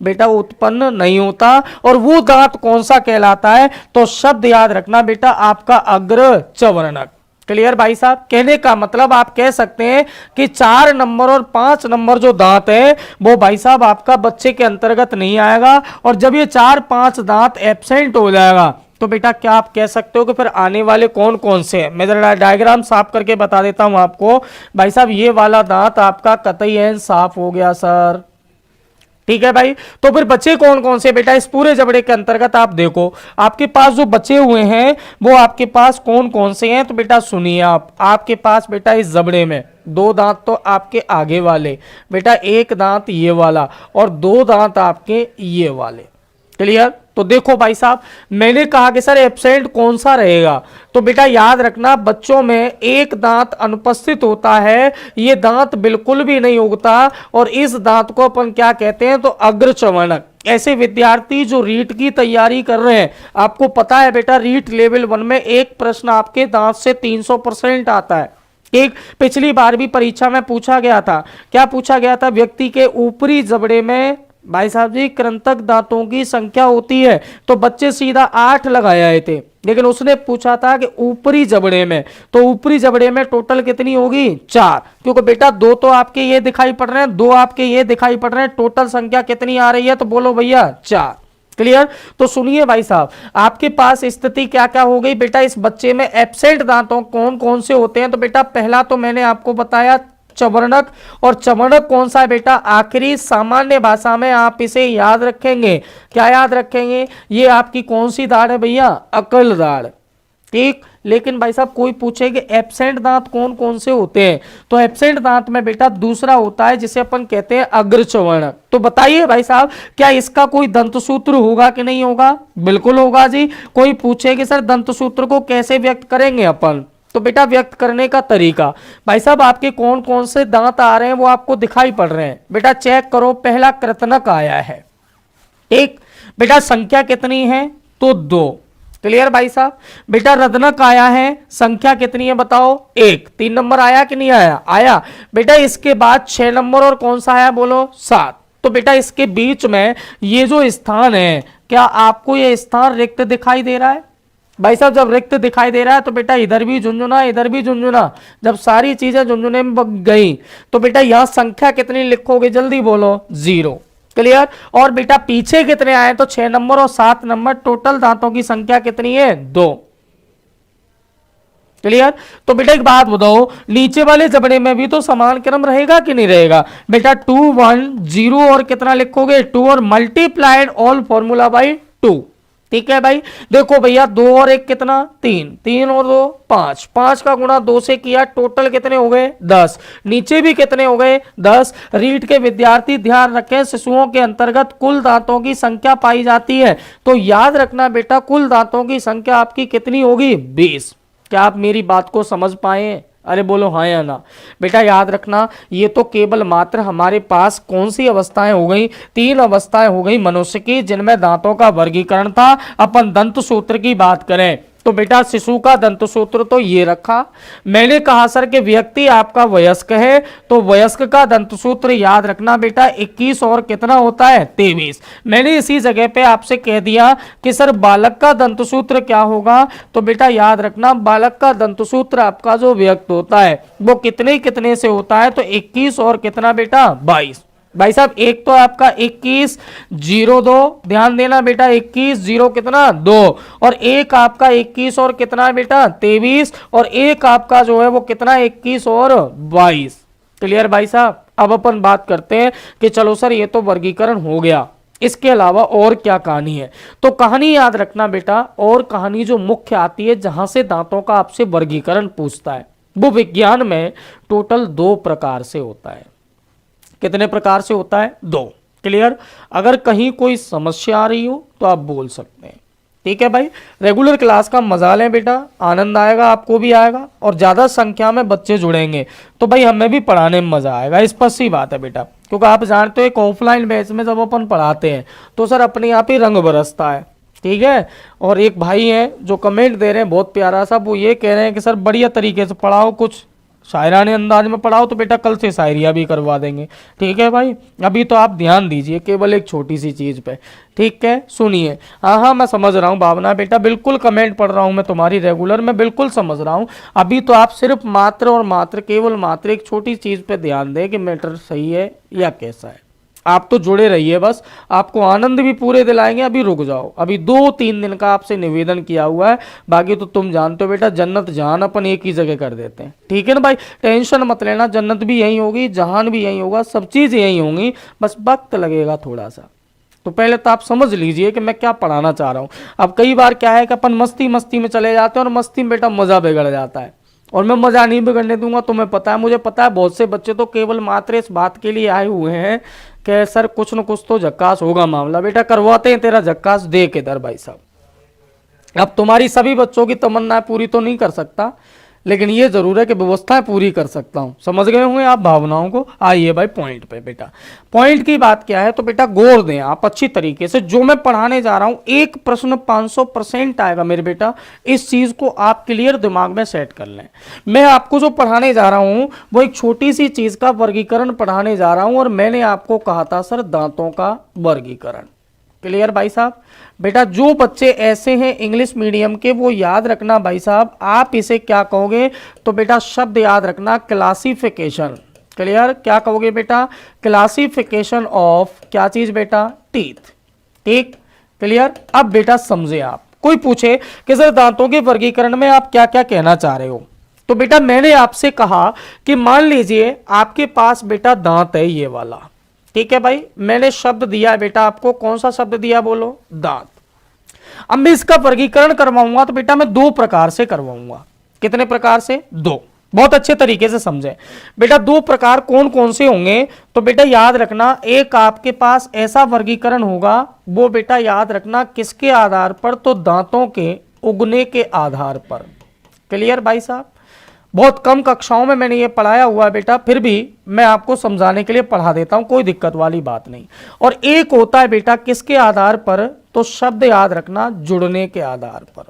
[SPEAKER 1] बेटा उत्पन्न नहीं होता। और वो दांत कौन सा कहलाता है? तो शब्द याद रखना बेटा, आपका अग्र चवर्णक। क्लियर भाई साहब? कहने का मतलब आप कह सकते हैं कि 4 नंबर और 5 नंबर जो दांत है वो भाई साहब आपका बच्चे के अंतर्गत नहीं आएगा। और जब ये 4-5 दांत एब्सेंट हो जाएगा तो बेटा क्या आप कह सकते हो कि फिर आने वाले कौन कौन से हैं? मैं जरा डायग्राम साफ करके बता देता हूं आपको। भाई साहब ये वाला दांत आपका कतई साफ हो गया सर, ठीक है भाई। तो फिर बचे कौन कौन से बेटा इस पूरे जबड़े के अंतर्गत? आप देखो आपके पास जो बचे हुए हैं वो आपके पास कौन कौन से हैं? तो बेटा सुनिए आप, आपके पास बेटा इस जबड़े में 2 दांत तो आपके आगे वाले बेटा, 1 दांत ये वाला और 2 दांत आपके ये वाले। क्लियर? तो देखो भाई साहब, मैंने कहा कि सर एब्सेंट कौन सा रहेगा? तो बेटा याद रखना, बच्चों में 1 दांत अनुपस्थित होता है, ये दांत बिल्कुल भी नहीं उगता, और इस दांत को अपन क्या कहते हैं? तो अग्र चवर्णक। ऐसे विद्यार्थी जो रीट की तैयारी कर रहे हैं, आपको पता है बेटा रीट लेवल 1 में एक प्रश्न आपके दांत से 300% आता है। एक पिछली बार भी परीक्षा में पूछा गया था। क्या पूछा गया था? व्यक्ति के ऊपरी जबड़े में भाई साहब जी कृंतक दांतों की संख्या होती है, तो बच्चे सीधा 8 लगाए आए थे, लेकिन उसने पूछा था कि ऊपरी जबड़े में, तो ऊपरी जबड़े में टोटल कितनी होगी? 4, क्योंकि बेटा 2 तो आपके ये दिखाई पड़ रहे हैं, 2 आपके ये दिखाई पड़ रहे हैं, टोटल संख्या कितनी आ रही है? तो बोलो भैया 4। क्लियर? तो सुनिए भाई साहब, आपके पास स्थिति क्या क्या हो गई बेटा? इस बच्चे में एब्सेंट दांतों कौन कौन से होते हैं? तो बेटा पहला तो मैंने आपको बताया चवर्णक, और चवर्णक कौन सा है बेटा? आखिरी। सामान्य भाषा में आप इसे याद रखेंगे, क्या याद रखेंगे? ये आपकी कौन सी दाढ़ है भैया? अकलदाढ़। ठीक। लेकिन भाई साहब कोई पूछे कि एब्सेंट दांत कौन कौन से होते हैं? तो एब्सेंट दांत में बेटा दूसरा होता है जिसे अपन कहते हैं अग्र चवर्णक। तो बताइए भाई साहब, क्या इसका कोई दंत सूत्र होगा कि नहीं होगा? बिल्कुल होगा जी। कोई पूछे कि सर दंत सूत्र को कैसे व्यक्त करेंगे अपन? तो बेटा व्यक्त करने का तरीका, भाई साहब आपके कौन कौन से दांत आ रहे हैं वो आपको दिखाई पड़ रहे हैं, बेटा चेक करो। पहला कृतनक आया है, एक बेटा संख्या कितनी है? तो 2। क्लियर भाई साहब? बेटा रदनक आया है, संख्या कितनी है बताओ? 1। 3 नंबर आया कि नहीं आया? आया। बेटा इसके बाद 6 नंबर और कौन सा आया? बोलो 7। तो बेटा इसके बीच में ये जो स्थान है, क्या आपको ये स्थान रिक्त दिखाई दे रहा है? भाई साहब जब रिक्त दिखाई दे रहा है तो बेटा इधर भी झुंझुना इधर भी झुंझुना, जब सारी चीजें झुंझुने में बग गई तो बेटा यहां संख्या कितनी लिखोगे, जल्दी बोलो, 0। क्लियर? और बेटा पीछे कितने आए तो 6 नंबर और 7 नंबर, टोटल दांतों की संख्या कितनी है, 2। क्लियर? तो बेटा एक बात बताओ, नीचे वाले जबड़े में भी तो समान क्रम रहेगा कि नहीं रहेगा? बेटा 2 1 0 और कितना लिखोगे, 2 और मल्टीप्लाइड ऑल फॉर्मूला बाई 2। ठीक है भाई, देखो भैया 2 और 1 कितना, 3, 3 और 2 5, 5 का गुणा 2 से किया, टोटल कितने हो गए, 10। नीचे भी कितने हो गए, 10। रीड के विद्यार्थी ध्यान रखें, शिशुओं के अंतर्गत कुल दांतों की संख्या पाई जाती है, तो याद रखना बेटा कुल दांतों की संख्या आपकी कितनी होगी, 20। क्या आप मेरी बात को समझ पाए? अरे बोलो हाँ या ना। बेटा याद रखना, ये तो केवल मात्र हमारे पास कौन सी अवस्थाएं हो गई, 3 अवस्थाएं हो गई मनुष्य की जिनमें दांतों का वर्गीकरण था। अपन दंत सूत्र की बात करें तो बेटा शिशु का दंत सूत्र तो ये रखा। मैंने कहा सर कि व्यक्ति आपका वयस्क है, तो वयस्क का दंत सूत्र याद रखना बेटा 21 और कितना होता है, 23। मैंने इसी जगह पे आपसे कह दिया कि सर बालक का दंत सूत्र क्या होगा, तो बेटा याद रखना बालक का दंत सूत्र आपका जो व्यक्त होता है वो कितने कितने से होता है, तो 21 और कितना बेटा, 22। भाई साहब एक तो आपका 21 0 2, ध्यान देना बेटा 21 0 कितना 2, और एक आपका 21 और कितना बेटा 23, और एक आपका जो है वो कितना 21 और 22। क्लियर भाई साहब? अब अपन बात करते हैं कि चलो सर ये तो वर्गीकरण हो गया, इसके अलावा और क्या कहानी है। तो कहानी याद रखना बेटा, और कहानी जो मुख्य आती है जहां से दांतों का आपसे वर्गीकरण पूछता है, वो विज्ञान में टोटल 2 प्रकार से होता है। कितने प्रकार से होता है, 2। क्लियर? अगर कहीं कोई समस्या आ रही हो तो आप बोल सकते हैं। ठीक है भाई, रेगुलर क्लास का मजा लें बेटा, आनंद आएगा, आपको भी आएगा, और ज्यादा संख्या में बच्चे जुड़ेंगे तो भाई हमें भी पढ़ाने में मजा आएगा, स्पष्ट सी बात है बेटा। क्योंकि आप जानते हो एक ऑफलाइन बैच में जब अपन पढ़ाते हैं तो सर अपने आप ही रंग बरसता है। ठीक है? और एक भाई हैं जो कमेंट दे रहे हैं बहुत प्यारा सा, वो ये कह रहे हैं कि सर बढ़िया तरीके से पढ़ाओ, कुछ शायराने अंदाज में पढ़ाओ, तो बेटा कल से शायरिया भी करवा देंगे। ठीक है भाई, अभी तो आप ध्यान दीजिए केवल एक छोटी सी चीज़ पे। ठीक है, सुनिए। हाँ मैं समझ रहा हूँ भावना बेटा, बिल्कुल कमेंट पढ़ रहा हूँ मैं तुम्हारी रेगुलर, मैं बिल्कुल समझ रहा हूँ। अभी तो आप सिर्फ मात्र और मात्र केवल मात्र एक छोटी चीज़ पे ध्यान दें कि मैटर सही है या कैसा है। आप तो जुड़े रहिए, बस आपको आनंद भी पूरे दिलाएंगे। अभी रुक जाओ, अभी 2-3 दिन का आपसे निवेदन किया हुआ है, बाकी तो तुम जानते हो बेटा जन्नत जहान अपन एक ही जगह कर देते हैं। ठीक है ना भाई, टेंशन मत लेना, जन्नत भी यही होगी, जहान भी यही होगा, सब चीज़ यही होंगी, बस वक्त लगेगा थोड़ा सा। तो पहले तो आप समझ लीजिए कि मैं क्या पढ़ाना चाह रहा हूँ। अब कई बार क्या है कि अपन मस्ती मस्ती में चले जाते हैं और मस्ती में बेटा मज़ा बिगड़ जाता है, और मैं मज़ा नहीं बिगड़ने दूंगा। तुम्हें पता है, मुझे पता है बहुत से बच्चे तो केवल मात्र इस बात के लिए आए हुए हैं कि सर कुछ न कुछ तो झक्कास होगा मामला। बेटा करवाते हैं तेरा झक्कास, दे के दर भाई साहब। अब तुम्हारी सभी बच्चों की तमन्ना पूरी तो नहीं कर सकता, लेकिन ये जरूर है कि व्यवस्थाएं पूरी कर सकता हूं। समझ गए होंगे आप भावनाओं को। आइए भाई पॉइंट पे। बेटा पॉइंट की बात क्या है, तो बेटा गौर दें आप अच्छी तरीके से, जो मैं पढ़ाने जा रहा हूं एक प्रश्न 500% आएगा मेरे बेटा, इस चीज को आप क्लियर दिमाग में सेट कर लें। मैं आपको जो पढ़ाने जा रहा हूं वो एक छोटी सी चीज का वर्गीकरण पढ़ाने जा रहा हूं, और मैंने आपको कहा था सर दांतों का वर्गीकरण। क्लियर भाई साहब? बेटा जो बच्चे ऐसे हैं इंग्लिश मीडियम के, वो याद रखना भाई साहब, आप इसे क्या कहोगे, तो बेटा शब्द याद रखना क्लासिफिकेशन। क्लियर? क्या कहोगे बेटा, क्लासिफिकेशन ऑफ क्या चीज बेटा, टीथ। ठीक? क्लियर? अब बेटा समझे आप, कोई पूछे कि सर दांतों के वर्गीकरण में आप क्या क्या कहना चाह रहे हो, तो बेटा मैंने आपसे कहा कि मान लीजिए आपके पास बेटा दांत है ये वाला। ठीक है भाई, मैंने शब्द दिया है बेटा आपको, कौन सा शब्द दिया बोलो, दांत। अब मैं इसका वर्गीकरण करवाऊंगा तो बेटा मैं 2 प्रकार से करवाऊंगा। कितने प्रकार से, 2। बहुत अच्छे तरीके से समझे बेटा। 2 प्रकार कौन कौन से होंगे, तो बेटा याद रखना, एक आपके पास ऐसा वर्गीकरण होगा, वो बेटा याद रखना किसके आधार पर, तो दांतों के उगने के आधार पर। क्लियर भाई साहब? बहुत कम कक्षाओं में मैंने ये पढ़ाया हुआ है बेटा, फिर भी मैं आपको समझाने के लिए पढ़ा देता हूं, कोई दिक्कत वाली बात नहीं। और एक होता है बेटा किसके आधार पर, तो शब्द याद रखना जुड़ने के आधार पर।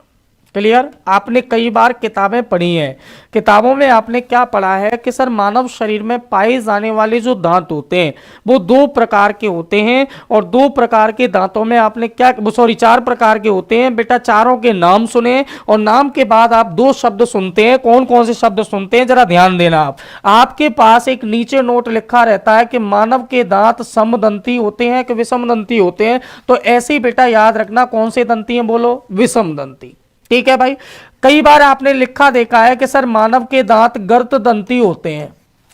[SPEAKER 1] क्लियर। आपने कई बार किताबें पढ़ी हैं, किताबों में आपने क्या पढ़ा है कि सर मानव शरीर में पाए जाने वाले जो दांत होते हैं वो 2 प्रकार के होते हैं, और 2 प्रकार के दांतों में आपने क्या, सॉरी 4 प्रकार के होते हैं बेटा। चारों के नाम सुने और नाम के बाद आप 2 शब्द सुनते हैं। कौन कौन से शब्द सुनते हैं जरा ध्यान देना। आप आपके पास एक नीचे नोट लिखा रहता है कि मानव के दांत समदंती होते हैं कि विषमदंती होते हैं, तो ऐसे ही बेटा याद रखना कौन से दंती हैं, बोलो विषमदंती। ठीक है भाई। कई बार आपने लिखा देखा है कि सर मानव के दांत गर्तदंती होते हैं,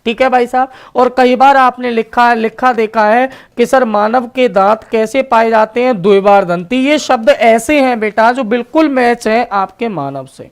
[SPEAKER 1] ठीक है भाई साहब। और कई बार आपने लिखा देखा है कि सर मानव के दांत कैसे पाए जाते हैं, द्विबार दंती। ये शब्द ऐसे हैं बेटा जो बिल्कुल मैच है आपके मानव से,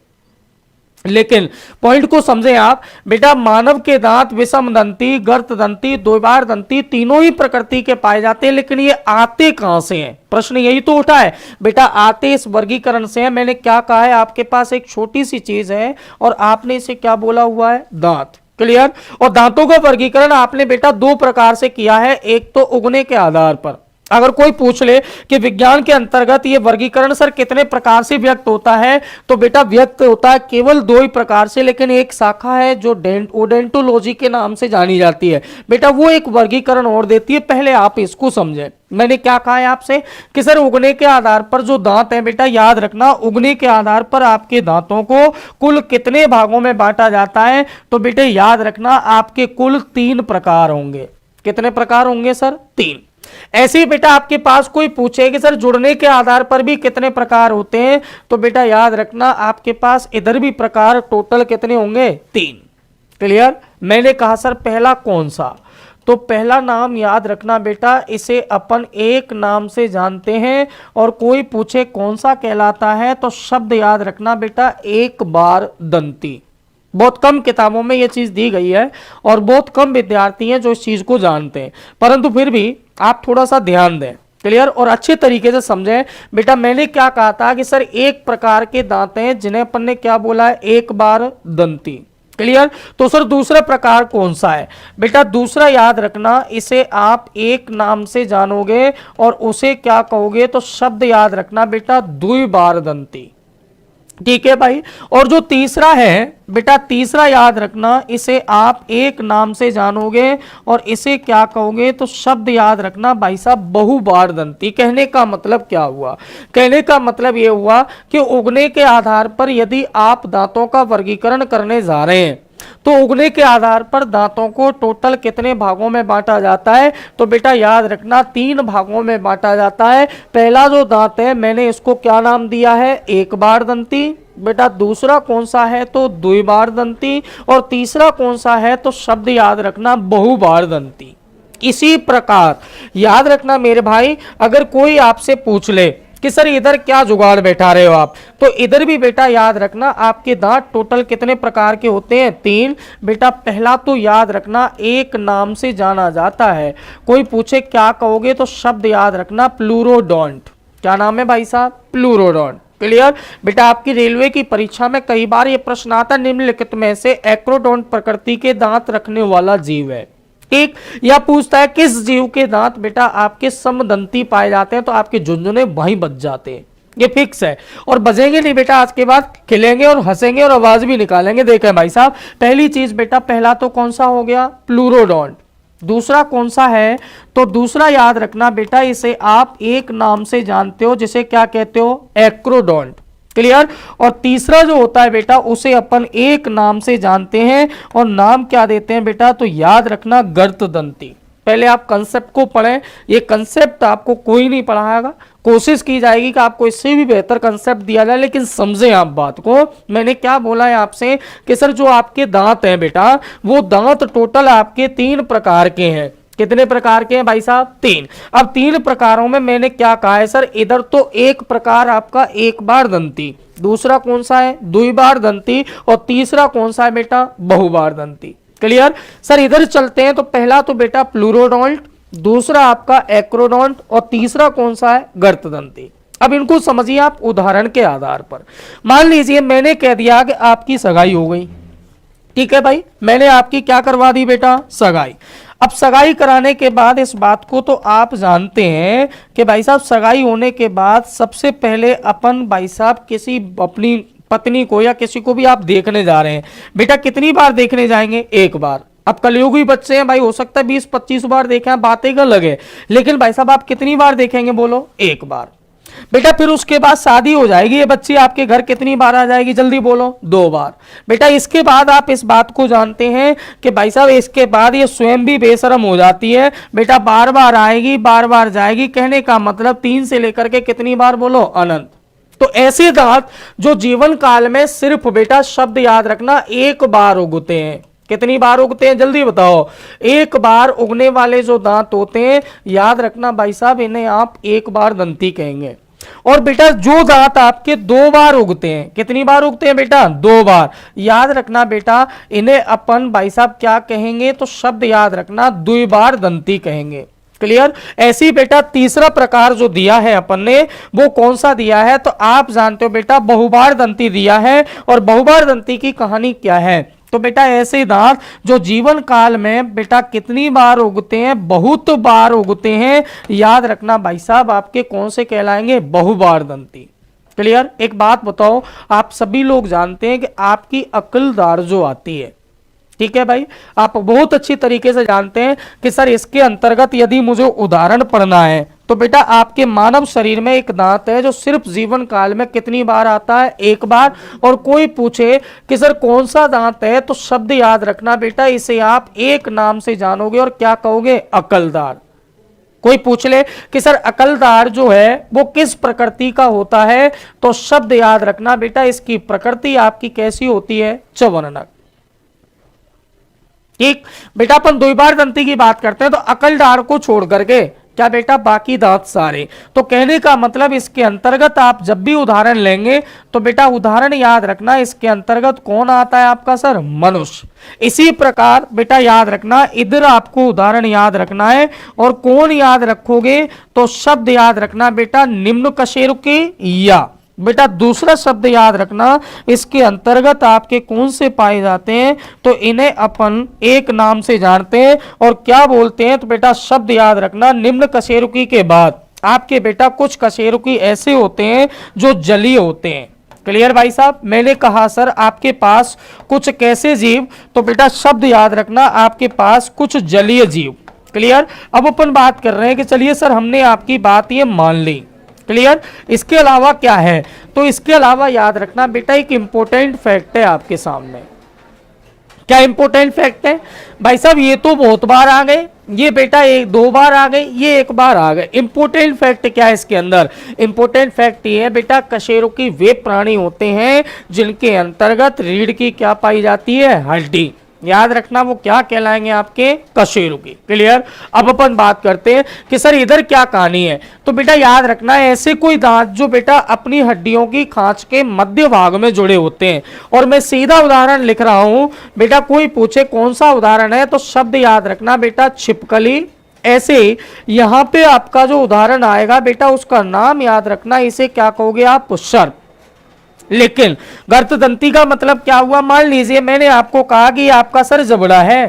[SPEAKER 1] लेकिन पॉइंट को समझें आप बेटा। मानव के दांत विषमदंती, गर्तदंती, द्विबार दंती तीनों ही प्रकृति के पाए जाते हैं, लेकिन ये आते कहां से हैं, प्रश्न यही तो उठा है बेटा। आते इस वर्गीकरण से है। मैंने क्या कहा है, आपके पास एक छोटी सी चीज है और आपने इसे क्या बोला हुआ है, दांत। क्लियर। और दांतों का वर्गीकरण आपने बेटा 2 प्रकार से किया है। एक तो उगने के आधार पर, अगर कोई पूछ ले कि विज्ञान के अंतर्गत ये वर्गीकरण सर कितने प्रकार से व्यक्त होता है, तो बेटा व्यक्त होता है केवल 2 ही प्रकार से, लेकिन एक शाखा है जो ओडेंटोलॉजी के नाम से जानी जाती है बेटा, वो एक वर्गीकरण और देती है। पहले आप इसको समझें। मैंने क्या कहा है आपसे कि सर उगने के आधार पर जो दांत है बेटा, याद रखना उगने के आधार पर आपके दांतों को कुल कितने भागों में बांटा जाता है, तो बेटे याद रखना आपके कुल 3 प्रकार होंगे। कितने प्रकार होंगे सर, 3। ऐसे ही बेटा आपके पास कोई पूछे कि सर जुड़ने के आधार पर भी कितने प्रकार होते हैं, तो बेटा याद रखना आपके पास इधर भी प्रकार टोटल कितने होंगे, 3। क्लियर। मैंने कहा सर पहला कौन सा, तो पहला नाम याद रखना बेटा, इसे अपन एक नाम से जानते हैं, और कोई पूछे कौन सा कहलाता है तो शब्द याद रखना बेटा, एक बार दंती। बहुत कम किताबों में यह चीज दी गई है और बहुत कम विद्यार्थी हैं जो इस चीज को जानते हैं, परंतु फिर भी आप थोड़ा सा ध्यान दें। क्लियर। और अच्छे तरीके से समझें बेटा। मैंने क्या कहा था कि सर एक प्रकार के दांत हैं जिन्हें अपन ने क्या बोला है, एक बार दंती। क्लियर। तो सर दूसरा प्रकार कौन सा है बेटा, दूसरा याद रखना इसे आप एक नाम से जानोगे और उसे क्या कहोगे, तो शब्द याद रखना बेटा, द्विबार दंती। ठीक है भाई। और जो तीसरा है बेटा, तीसरा याद रखना इसे आप एक नाम से जानोगे और इसे क्या कहोगे, तो शब्द याद रखना भाई साहब, बहुबार दंती। कहने का मतलब क्या हुआ, कहने का मतलब यह हुआ कि उगने के आधार पर यदि आप दांतों का वर्गीकरण करने जा रहे हैं, तो उगने के आधार पर दांतों को टोटल कितने भागों में बांटा जाता है, तो बेटा याद रखना 3 भागों में बांटा जाता है। पहला जो दांत है मैंने इसको क्या नाम दिया है, एक बार दंती बेटा। दूसरा कौन सा है, तो द्विबार दंती। और तीसरा कौन सा है, तो शब्द याद रखना, बहुबार दंती। इसी प्रकार याद रखना मेरे भाई, अगर कोई आपसे पूछ ले कि सर इधर क्या जुगाड़ बैठा रहे हो आप, तो इधर भी बेटा याद रखना आपके दांत टोटल कितने प्रकार के होते हैं, 3 बेटा। पहला तो याद रखना एक नाम से जाना जाता है। कोई पूछे क्या कहोगे, तो शब्द याद रखना, प्लूरोडोंट। क्या नाम है भाई साहब, प्लूरोडोंट। क्लियर बेटा। आपकी रेलवे की परीक्षा में कई बार यह प्रश्न आता, निम्नलिखित में से एक्रोडोंट प्रकृति के दांत रखने वाला जीव है, ठीक। या पूछता है किस जीव के दांत बेटा आपके समदंती पाए जाते हैं, तो आपके झुंझुने वहीं बच जाते हैं, ये फिक्स है। और बजेंगे नहीं बेटा, आज के बाद खिलेंगे और हंसेंगे और आवाज भी निकालेंगे। देखें भाई साहब, पहली चीज बेटा, पहला तो कौन सा हो गया, प्लूरोडोंट। दूसरा कौन सा है, तो दूसरा याद रखना बेटा, इसे आप एक नाम से जानते हो, जिसे क्या कहते हो, एक्रोडोंट। क्लियर। और तीसरा जो होता है बेटा, उसे अपन एक नाम से जानते हैं, और नाम क्या देते हैं बेटा, तो याद रखना, गर्तदंती। पहले आप कंसेप्ट को पढ़ें, ये कंसेप्ट आपको कोई नहीं पढ़ाएगा, कोशिश की जाएगी कि आपको इससे भी बेहतर कंसेप्ट दिया जाए, लेकिन समझें आप बात को। मैंने क्या बोला है आपसे कि सर जो आपके दांत हैं बेटा, वो दांत टोटल आपके 3 प्रकार के हैं। कितने प्रकार के हैं भाई साहब, 3। अब 3 प्रकारों में मैंने क्या कहा है सर, इधर तो एक प्रकार आपका एक बार दंती, दूसरा कौन सा है, द्विबार दंती, और तीसरा कौन सा है बेटा, बहुबार दंती। क्लियर। सर इधर चलते हैं, तो पहला तो बेटा प्लूरोडोंट, दूसरा आपका एक्रोडोंट, और तीसरा कौन सा है, गर्तदंती। अब इनको समझिए आप उदाहरण के आधार पर। मान लीजिए मैंने कह दिया कि आपकी सगाई हो गई, ठीक है भाई, मैंने आपकी क्या करवा दी बेटा, सगाई। अब सगाई कराने के बाद इस बात को तो आप जानते हैं कि भाई साहब सगाई होने के बाद सबसे पहले अपन भाई साहब किसी अपनी पत्नी को या किसी को भी आप देखने जा रहे हैं, बेटा कितनी बार देखने जाएंगे? एक बार। अब कलयुगी बच्चे हैं भाई, हो सकता है 20-25 बार देखें, बातें का लगे, लेकिन भाई साहब आप कितनी बार देखेंगे? बोलो, एक बार। बेटा फिर उसके बाद शादी हो जाएगी, ये बच्ची आपके घर कितनी बार आ जाएगी? जल्दी बोलो, 2 बार। बेटा इसके बाद आप इस बात को जानते हैं कि भाई साहब इसके बाद ये स्वयं भी बेशरम हो जाती है, बेटा बार बार आएगी, बार बार जाएगी। कहने का मतलब 3 से लेकर के कितनी बार? बोलो, अनंत। तो ऐसे दांत जो जीवन काल में सिर्फ बेटा शब्द याद रखना एक बार उगते हैं। कितनी बार उगते हैं? जल्दी बताओ। एक बार उगने वाले जो दांत होते हैं, याद रखना भाई साहब, इन्हें आप एक बार दंती कहेंगे। और बेटा जो दांत आपके 2 बार उगते हैं, कितनी बार उगते हैं बेटा? 2 बार। याद रखना बेटा, इन्हें अपन भाई साहब क्या कहेंगे? तो शब्द याद रखना, द्विबार दंती कहेंगे। क्लियर? ऐसी बेटा तीसरा प्रकार जो दिया है अपन ने, वो कौन सा दिया है? तो आप जानते हो बेटा, बहुबार दंती दिया है। और बहुबार दंती की कहानी क्या है? तो बेटा ऐसे दांत जो जीवन काल में बेटा कितनी बार उगते हैं? बहुत बार उगते हैं। याद रखना भाई साहब, आपके कौन से कहलाएंगे? बहुबार दंती। क्लियर? एक बात बताओ, आप सभी लोग जानते हैं कि आपकी अकलदार जो आती है, ठीक है भाई, आप बहुत अच्छी तरीके से जानते हैं कि सर इसके अंतर्गत यदि मुझे उदाहरण पढ़ना है, तो बेटा आपके मानव शरीर में एक दांत है जो सिर्फ जीवन काल में कितनी बार आता है? एक बार। और कोई पूछे कि सर कौन सा दांत है, तो शब्द याद रखना बेटा, इसे आप एक नाम से जानोगे और क्या कहोगे? अकलदार। कोई पूछ ले कि सर अकलदार जो है वो किस प्रकृति का होता है, तो शब्द याद रखना बेटा, इसकी प्रकृति आपकी कैसी होती है? चवनक। ठीक बेटा, अपन 2 बार दंती की बात करते हैं, तो अकलदार को छोड़ करके क्या बेटा? बाकी दांत सारे। तो कहने का मतलब इसके अंतर्गत आप जब भी उदाहरण लेंगे, तो बेटा उदाहरण याद रखना, इसके अंतर्गत कौन आता है आपका? सर मनुष्य। इसी प्रकार बेटा याद रखना, इधर आपको उदाहरण याद रखना है। और कौन याद रखोगे? तो शब्द याद रखना बेटा, निम्न कशेरुकी, या बेटा दूसरा शब्द याद रखना, इसके अंतर्गत आपके कौन से पाए जाते हैं? तो इन्हें अपन एक नाम से जानते हैं और क्या बोलते हैं? तो बेटा शब्द याद रखना, निम्न कशेरुकी के बाद आपके बेटा कुछ कशेरुकी ऐसे होते हैं जो जलीय होते हैं। क्लियर भाई साहब? मैंने कहा सर आपके पास कुछ कैसे जीव? तो बेटा शब्द याद रखना, आपके पास कुछ जलीय जीव। क्लियर? अब अपन बात कर रहे हैं कि चलिए सर हमने आपकी बात ये मान ली। क्लियर? इसके अलावा क्या है? तो इसके अलावा याद रखना बेटा, एक इंपॉर्टेंट फैक्ट है आपके सामने। क्या इंपॉर्टेंट फैक्ट है भाई साहब? ये तो बहुत बार आ गए, ये बेटा 1-2 बार आ गए, ये 1 बार आ गए। इंपॉर्टेंट फैक्ट क्या है इसके अंदर? इंपॉर्टेंट फैक्ट ये है बेटा, कशेरुकी वे प्राणी होते हैं जिनके अंतर्गत रीढ़ की क्या पाई जाती है? हड्डी। याद रखना वो क्या कहलाएंगे? आपके कशेरुकी। क्लियर? अब अपन बात करते हैं कि सर इधर क्या कहानी है। तो बेटा याद रखना, ऐसे कोई दांत जो बेटा अपनी हड्डियों की खांच के मध्य भाग में जुड़े होते हैं। और मैं सीधा उदाहरण लिख रहा हूं बेटा, कोई पूछे कौन सा उदाहरण है, तो शब्द याद रखना बेटा, छिपकली। ऐसे यहां पे आपका जो उदाहरण आएगा बेटा, उसका नाम याद रखना, इसे क्या कहोगे आप? सर्प। लेकिन गर्तदंती का मतलब क्या हुआ? मान लीजिए मैंने आपको कहा कि आपका सर जबड़ा है,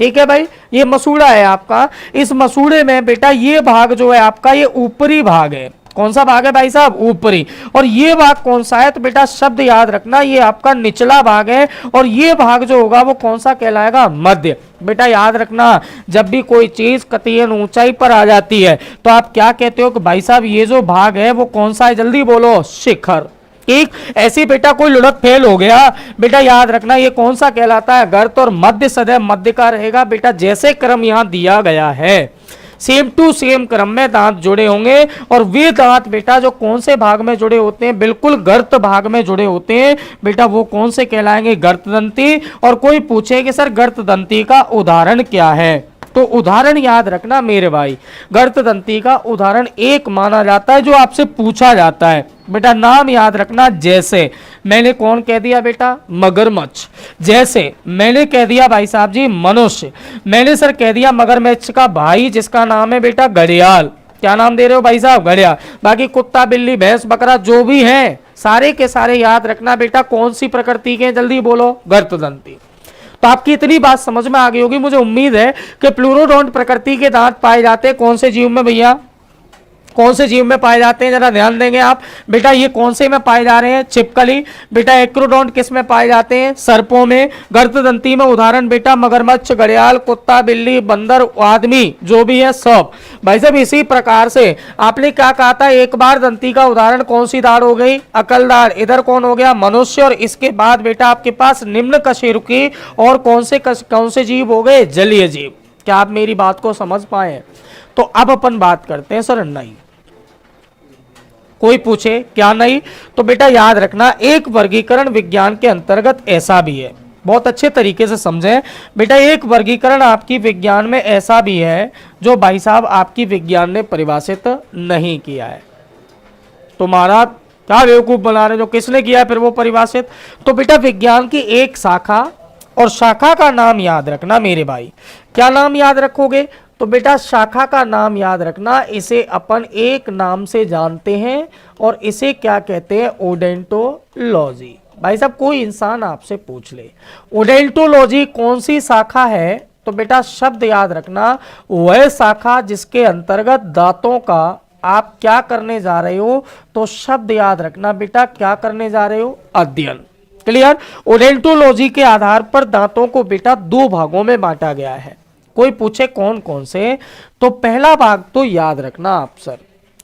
[SPEAKER 1] ठीक है भाई, ये मसूड़ा है आपका। इस मसूड़े में बेटा ये भाग जो है आपका, ये ऊपरी भाग है। कौन सा भाग है भाई साहब? ऊपरी। और ये भाग कौन सा है? तो बेटा शब्द याद रखना, ये आपका निचला भाग है। और ये भाग जो होगा वो कौन सा कहलाएगा? मध्य। बेटा याद रखना, जब भी कोई चीज कतईन ऊंचाई पर आ जाती है, तो आप क्या कहते हो कि भाई साहब ये जो भाग है वो कौन सा है? जल्दी बोलो, शिखर। एक ऐसी बेटा कोई लुढ़क फेल हो गया, बेटा याद रखना ये कौन सा कहलाता है? गर्त। और मध्य सदैव मध्य का रहेगा बेटा, जैसे क्रम यहां दिया गया है सेम टू सेम क्रम में दांत जुड़े होंगे। और वे दांत बेटा जो कौन से भाग में जुड़े होते हैं? बिल्कुल गर्त भाग में जुड़े होते हैं बेटा, वो कौन से कहलाएंगे? गर्तदंती। और कोई पूछे कि सर गर्तदंती का उदाहरण क्या है, तो उदाहरण याद रखना मेरे भाई, गर्तदंती का उदाहरण एक माना जाता है जो आपसे पूछा जाता है। बेटा नाम याद रखना, जैसे मैंने कौन कह दिया बेटा? मगरमच्छ। जैसे मैंने कह दिया भाई साहब जी मनुष्य। मैंने सर कह दिया मगरमच्छ का भाई जिसका नाम है बेटा घड़ियाल। क्या नाम दे रहे हो भाई साहब? घड़ियाल। बाकी कुत्ता बिल्ली भैंस बकरा जो भी है सारे के सारे याद रखना बेटा कौन सी प्रकृति के? जल्दी बोलो, गर्तदंती। तो आपकी इतनी बात समझ में आ गई होगी, मुझे उम्मीद है कि प्लूरोडोंट प्रकृति के दांत पाए जाते हैं कौन से जीव में भैया? कौन से जीव में पाए जाते हैं, जरा ध्यान देंगे आप। बेटा ये कौन से में पाए जा रहे हैं, छिपकली। बेटा एक्रोडोंट किस में पाए जाते हैं, सर्पों में। गर्तदंती में उदाहरण बेटा मगरमच्छ, घड़ियाल, कुत्ता, बिल्ली, बंदर, आदमी जो भी है सब। भाई साहब इसी प्रकार से आपने क्या कहा था, एक बार दंती का उदाहरण कौन सी दाढ़ हो गई, अकलदाढ़। इधर कौन हो गया, मनुष्य। और इसके बाद बेटा आपके पास निम्न कशेरुकी और कौन से जीव हो गए, जलीय जीव। क्या आप मेरी बात को समझ पाए? तो अब अपन बात करते हैं सर नहीं। कोई पूछे क्या नहीं, तो बेटा याद रखना एक वर्गीकरण विज्ञान के अंतर्गत ऐसा भी है, बहुत अच्छे तरीके से समझें बेटा। एक वर्गीकरण आपकी विज्ञान में ऐसा भी है जो भाई साहब आपकी विज्ञान ने परिभाषित नहीं किया है। तुम्हारा क्या बेवकूफ बना रहे, जो किसने किया है फिर वो परिभाषित। तो बेटा विज्ञान की एक शाखा, और शाखा का नाम याद रखना मेरे भाई। क्या नाम याद रखोगे, तो बेटा शाखा का नाम याद रखना, इसे अपन एक नाम से जानते हैं और इसे क्या कहते हैं, ओडेंटोलॉजी। भाई साहब कोई इंसान आपसे पूछ ले ओडेंटोलॉजी कौन सी शाखा है, तो बेटा शब्द याद रखना, वह शाखा जिसके अंतर्गत दांतों का आप क्या करने जा रहे हो, तो शब्द याद रखना बेटा, क्या करने जा रहे हो, अध्ययन। क्लियर। ओडेंटोलॉजी के आधार पर दांतों को बेटा दो भागों में बांटा गया है। कोई पूछे कौन कौन से, तो पहला भाग तो याद रखना आप सर,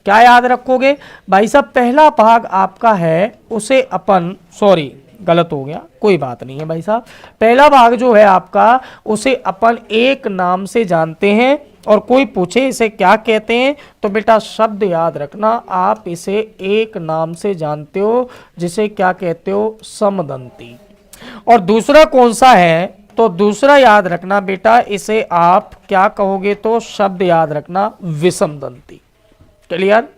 [SPEAKER 1] क्या याद रखोगे भाई साहब, पहला भाग आपका है उसे अपन, सॉरी गलत हो गया, कोई बात नहीं है भाई साहब, पहला भाग जो है आपका उसे अपन एक नाम से जानते हैं। और कोई पूछे इसे क्या कहते हैं, तो बेटा शब्द याद रखना, आप इसे एक नाम से जानते हो जिसे क्या कहते हो, समदंती। और दूसरा कौन सा है, तो दूसरा याद रखना बेटा, इसे आप क्या कहोगे, तो शब्द याद रखना, विषमदंती। क्लियर।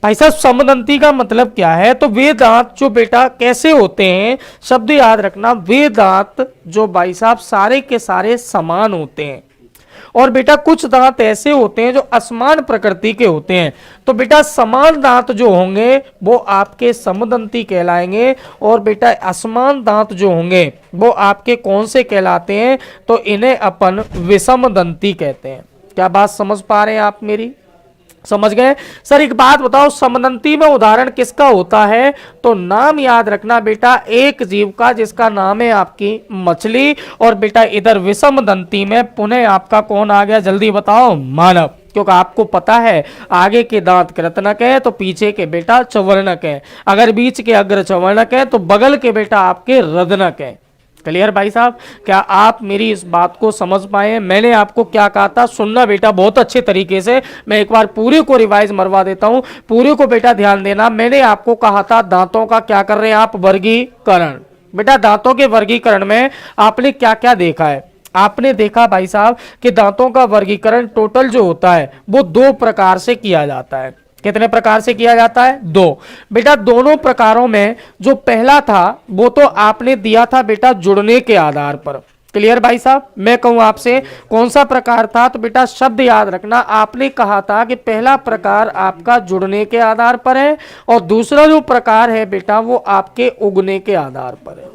[SPEAKER 1] भाई साहब समदंती का मतलब क्या है, तो वे दांत जो बेटा कैसे होते हैं, शब्द याद रखना, वे दांत जो भाई साहब सारे के सारे समान होते हैं। और बेटा कुछ दांत ऐसे होते हैं जो असमान प्रकृति के होते हैं। तो बेटा समान दांत जो होंगे वो आपके समदंती कहलाएंगे, और बेटा असमान दांत जो होंगे वो आपके कौन से कहलाते हैं, तो इन्हें अपन विषमदंती कहते हैं। क्या बात समझ पा रहे हैं आप मेरी, समझ गए सर। एक बात बताओ, समदंती में उदाहरण किसका होता है, तो नाम याद रखना बेटा, एक जीव का जिसका नाम है आपकी मछली। और बेटा इधर विषमदंती में पुनः आपका कौन आ गया, जल्दी बताओ, मानव। क्योंकि आपको पता है आगे के दांत कृतनक है तो पीछे के बेटा चवर्णक है, अगर बीच के अग्र चवर्णक है तो बगल के बेटा आपके रदनक है। क्लियर भाई साहब, क्या आप मेरी इस बात को समझ पाए? मैंने आपको क्या कहा था, सुनना बेटा बहुत अच्छे तरीके से, मैं एक बार पूरे को रिवाइज मरवा देता हूं, पूरे को बेटा ध्यान देना। मैंने आपको कहा था दांतों का क्या कर रहे हैं आप, वर्गीकरण। बेटा दांतों के वर्गीकरण में आपने क्या क्या देखा है, आपने देखा भाई साहब कि दांतों का वर्गीकरण टोटल जो होता है वो दो प्रकार से किया जाता है। कितने प्रकार से किया जाता है, दो। बेटा दोनों प्रकारों में जो पहला था वो तो आपने दिया था बेटा जुड़ने के आधार पर। क्लियर भाई साहब, मैं कहूं आपसे कौन सा प्रकार था, तो बेटा शब्द याद रखना, आपने कहा था कि पहला प्रकार आपका जुड़ने के आधार पर है और दूसरा जो प्रकार है बेटा वो आपके उगने के आधार पर है।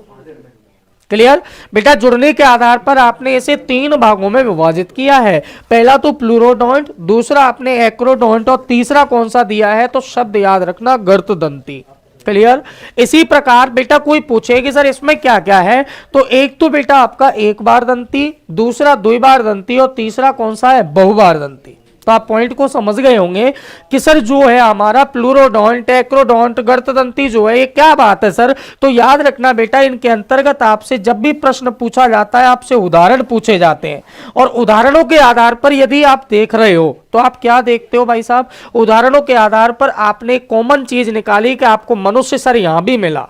[SPEAKER 1] क्लियर बेटा, जुड़ने के आधार पर आपने इसे तीन भागों में विभाजित किया है। पहला तो प्लूरोडोंट, दूसरा आपने एक्रोडोंट और तीसरा कौन सा दिया है, तो शब्द याद रखना, गर्तदंती। क्लियर। इसी प्रकार बेटा कोई पूछे कि सर इसमें क्या क्या है, तो एक तो बेटा आपका एक बार दंती, दूसरा द्विबार दंती और तीसरा कौन सा है, बहुबार दंती। तो आप पॉइंट को समझ गए होंगे कि सर जो है हमारा प्लूरोडोंट, एक्रोडोंट, गर्तदंती जो है ये क्या बात है सर। तो याद रखना बेटा, इनके अंतर्गत आपसे जब भी प्रश्न पूछा जाता है आपसे उदाहरण पूछे जाते हैं, और उदाहरणों के आधार पर यदि आप देख रहे हो तो आप क्या देखते हो भाई साहब, उदाहरणों के आधार पर आपने कॉमन चीज निकाली कि आपको मनुष्य सर यहां भी मिला,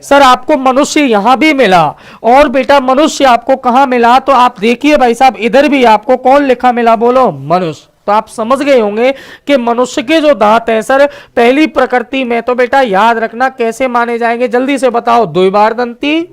[SPEAKER 1] सर आपको मनुष्य यहां भी मिला, और बेटा मनुष्य आपको कहां मिला, तो आप देखिए भाई साहब इधर भी आपको कौन लिखा मिला, बोलो मनुष्य। तो आप समझ गए होंगे कि मनुष्य के जो दांत हैं सर पहली प्रकृति में तो बेटा याद रखना कैसे माने जाएंगे, जल्दी से बताओ, द्विबार दंती।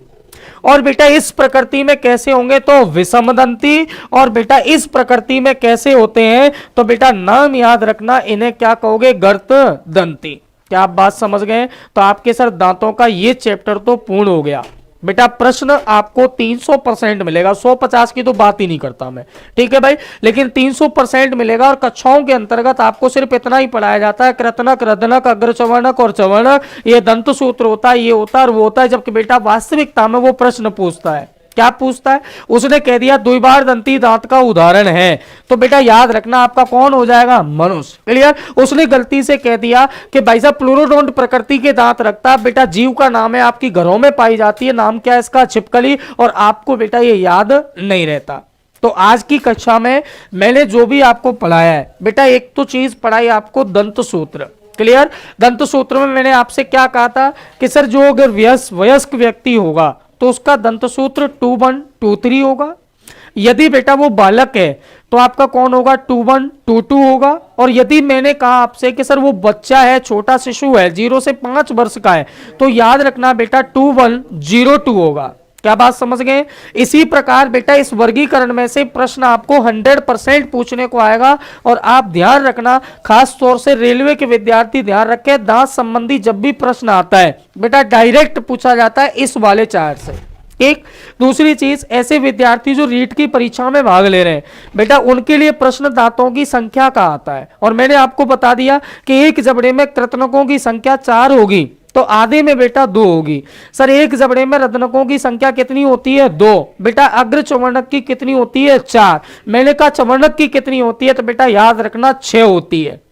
[SPEAKER 1] और बेटा इस प्रकृति में कैसे होंगे, तो विषमदंती। और बेटा इस प्रकृति में कैसे होते हैं, तो बेटा नाम याद रखना, इन्हें क्या कहोगे, गर्तदंती। क्या आप बात समझ गए? तो आपके सर दांतों का ये चैप्टर तो पूर्ण हो गया। बेटा प्रश्न आपको 300% मिलेगा, 150 की तो बात ही नहीं करता मैं, ठीक है भाई, लेकिन 300% मिलेगा। और कक्षाओं के अंतर्गत आपको सिर्फ इतना ही पढ़ाया जाता है, कृतनक, रदनक, अग्रचवर्णक और चवर्णक, ये दंत सूत्र होता है, ये होता है और वो होता है। जबकि बेटा वास्तविकता में वो प्रश्न पूछता है, क्या पूछता है, उसने कह दिया द्विबार दंती दांत का उदाहरण है, तो बेटा याद रखना आपका कौन हो जाएगा, मनुष्य। क्लियर। उसने गलती से कह दिया कि भाई साहब प्लूरोडोंट प्रकृति के दांत रखता है, बेटा जीव का नाम है, आपकी घरों में पाई जाती है, नाम क्या है इसका, छिपकली, और आपको बेटा ये याद नहीं रहता। तो आज की कक्षा में मैंने जो भी आपको पढ़ाया है बेटा, एक तो चीज पढ़ाई आपको दंत सूत्र। क्लियर। दंत सूत्र में मैंने आपसे क्या कहा था कि सर जो अगर वयस्क व्यक्ति होगा तो उसका दंत सूत्र 21, 23 होगा। यदि बेटा वो बालक है तो आपका कौन होगा, 21, 22 होगा। और यदि मैंने कहा आपसे कि सर वो बच्चा है, छोटा शिशु है, 0 से 5 वर्ष का है, तो याद रखना बेटा 2102 होगा। क्या बात समझ गए। इसी प्रकार बेटा इस वर्गीकरण में से प्रश्न आपको 100% पूछने को आएगा। और आप ध्यान रखना, खास तौर से रेलवे के विद्यार्थी ध्यान रखें, दांत संबंधी जब भी प्रश्न आता है बेटा डायरेक्ट पूछा जाता है इस वाले चार्ट से। एक दूसरी चीज, ऐसे विद्यार्थी जो रीट की परीक्षा में भाग ले रहे हैं बेटा, उनके लिए प्रश्न दांतों की संख्या का आता है। और मैंने आपको बता दिया कि एक जबड़े में कृतनकों की संख्या 4 होगी तो आधे में बेटा 2 होगी। सर एक जबड़े में रदनकों की संख्या कितनी होती है, 2। बेटा अग्र चवर्णक की कितनी होती है, 4। मैंने कहा चवर्णक की कितनी होती है, तो बेटा याद रखना 6 होती है।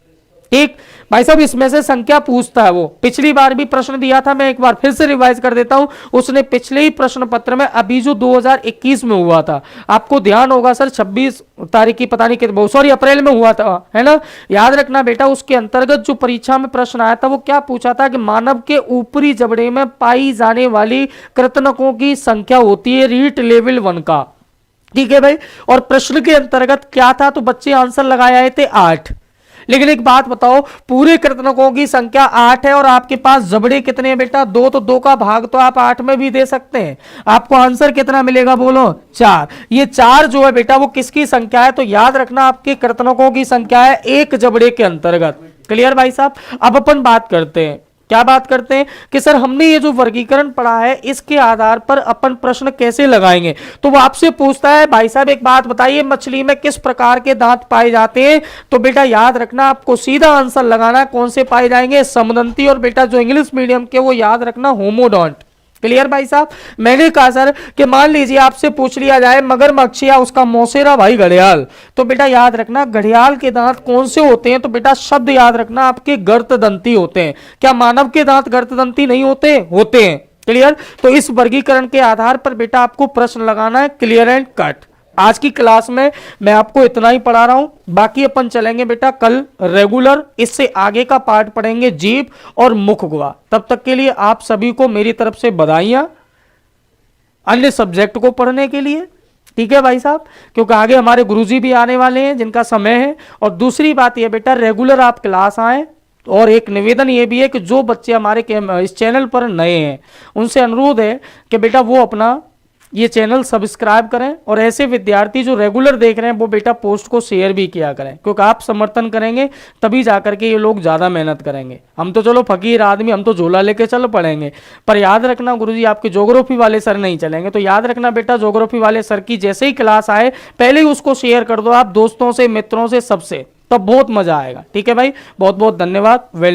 [SPEAKER 1] ठीक भाई साहब, इसमें से संख्या पूछता है वो। पिछली बार भी प्रश्न दिया था, मैं एक बार फिर से रिवाइज कर देता हूं। उसने पिछले ही प्रश्न पत्र में, अभी जो 2021 में हुआ था, आपको ध्यान होगा सर 26 तारीख की, पता नहीं कितने, सॉरी अप्रैल में हुआ था, है ना। याद रखना बेटा उसके अंतर्गत जो परीक्षा में प्रश्न आया था वो क्या पूछा था कि मानव के ऊपरी जबड़े में पाई जाने वाली कृतनकों की संख्या होती है रीट लेवल 1 का। ठीक है भाई। और प्रश्न के अंतर्गत क्या था, तो बच्चे आंसर लगाए आए थे 8। लेकिन एक बात बताओ, पूरे कृतनकों की संख्या 8 है और आपके पास जबड़े कितने हैं बेटा, 2। तो 2 का भाग तो आप 8 में भी दे सकते हैं। आपको आंसर कितना मिलेगा बोलो, 4। ये 4 जो है बेटा वो किसकी संख्या है, तो याद रखना आपके कृतनकों की संख्या है एक जबड़े के अंतर्गत। क्लियर भाई साहब। अब अपन बात करते हैं, क्या बात करते हैं कि सर हमने ये जो वर्गीकरण पढ़ा है इसके आधार पर अपन प्रश्न कैसे लगाएंगे। तो वो आपसे पूछता है भाई साहब एक बात बताइए, मछली में किस प्रकार के दांत पाए जाते हैं, तो बेटा याद रखना आपको सीधा आंसर लगाना है, कौन से पाए जाएंगे, समदंती। और बेटा जो इंग्लिश मीडियम के वो याद रखना होमोडोंट। क्लियर भाई साहब। मैंने कहा सर कि मान लीजिए आपसे पूछ लिया जाए मगरमच्छ या उसका मौसेरा भाई घड़ियाल, तो बेटा याद रखना घड़ियाल के दांत कौन से होते हैं, तो बेटा शब्द याद रखना आपके गर्तदंती होते हैं। क्या मानव के दांत गर्तदंती नहीं होते, होते हैं। क्लियर। तो इस वर्गीकरण के आधार पर बेटा आपको प्रश्न लगाना है, क्लियर एंड कट। आज की क्लास में मैं आपको इतना ही पढ़ा रहा हूं, बाकी अपन चलेंगे बेटा कल रेगुलर, इससे आगे का पार्ट पढ़ेंगे जीभ और मुख गुहा। तब तक के लिए आप सभी को मेरी तरफ से बधाइयां अन्य सब्जेक्ट को पढ़ने के लिए। ठीक है भाई साहब, क्योंकि आगे हमारे गुरुजी भी आने वाले हैं जिनका समय है। और दूसरी बात यह बेटा रेगुलर आप क्लास आए। और एक निवेदन ये भी है कि जो बच्चे हमारे इस चैनल पर नए हैं उनसे अनुरोध है कि बेटा वो अपना ये चैनल सब्सक्राइब करें। और ऐसे विद्यार्थी जो रेगुलर देख रहे हैं वो बेटा पोस्ट को शेयर भी किया करें, क्योंकि आप समर्थन करेंगे तभी जाकर के ये लोग ज़्यादा मेहनत करेंगे। हम तो चलो फकीर आदमी, हम तो झोला लेके चल पड़ेंगे, पर याद रखना गुरुजी आपके ज्योग्राफी वाले सर नहीं चलेंगे। तो याद रखना बेटा ज्योग्राफी वाले सर की जैसे ही क्लास आए पहले ही उसको शेयर कर दो आप दोस्तों से, मित्रों से, सबसे, तब बहुत मजा आएगा। ठीक है भाई, बहुत बहुत धन्यवाद।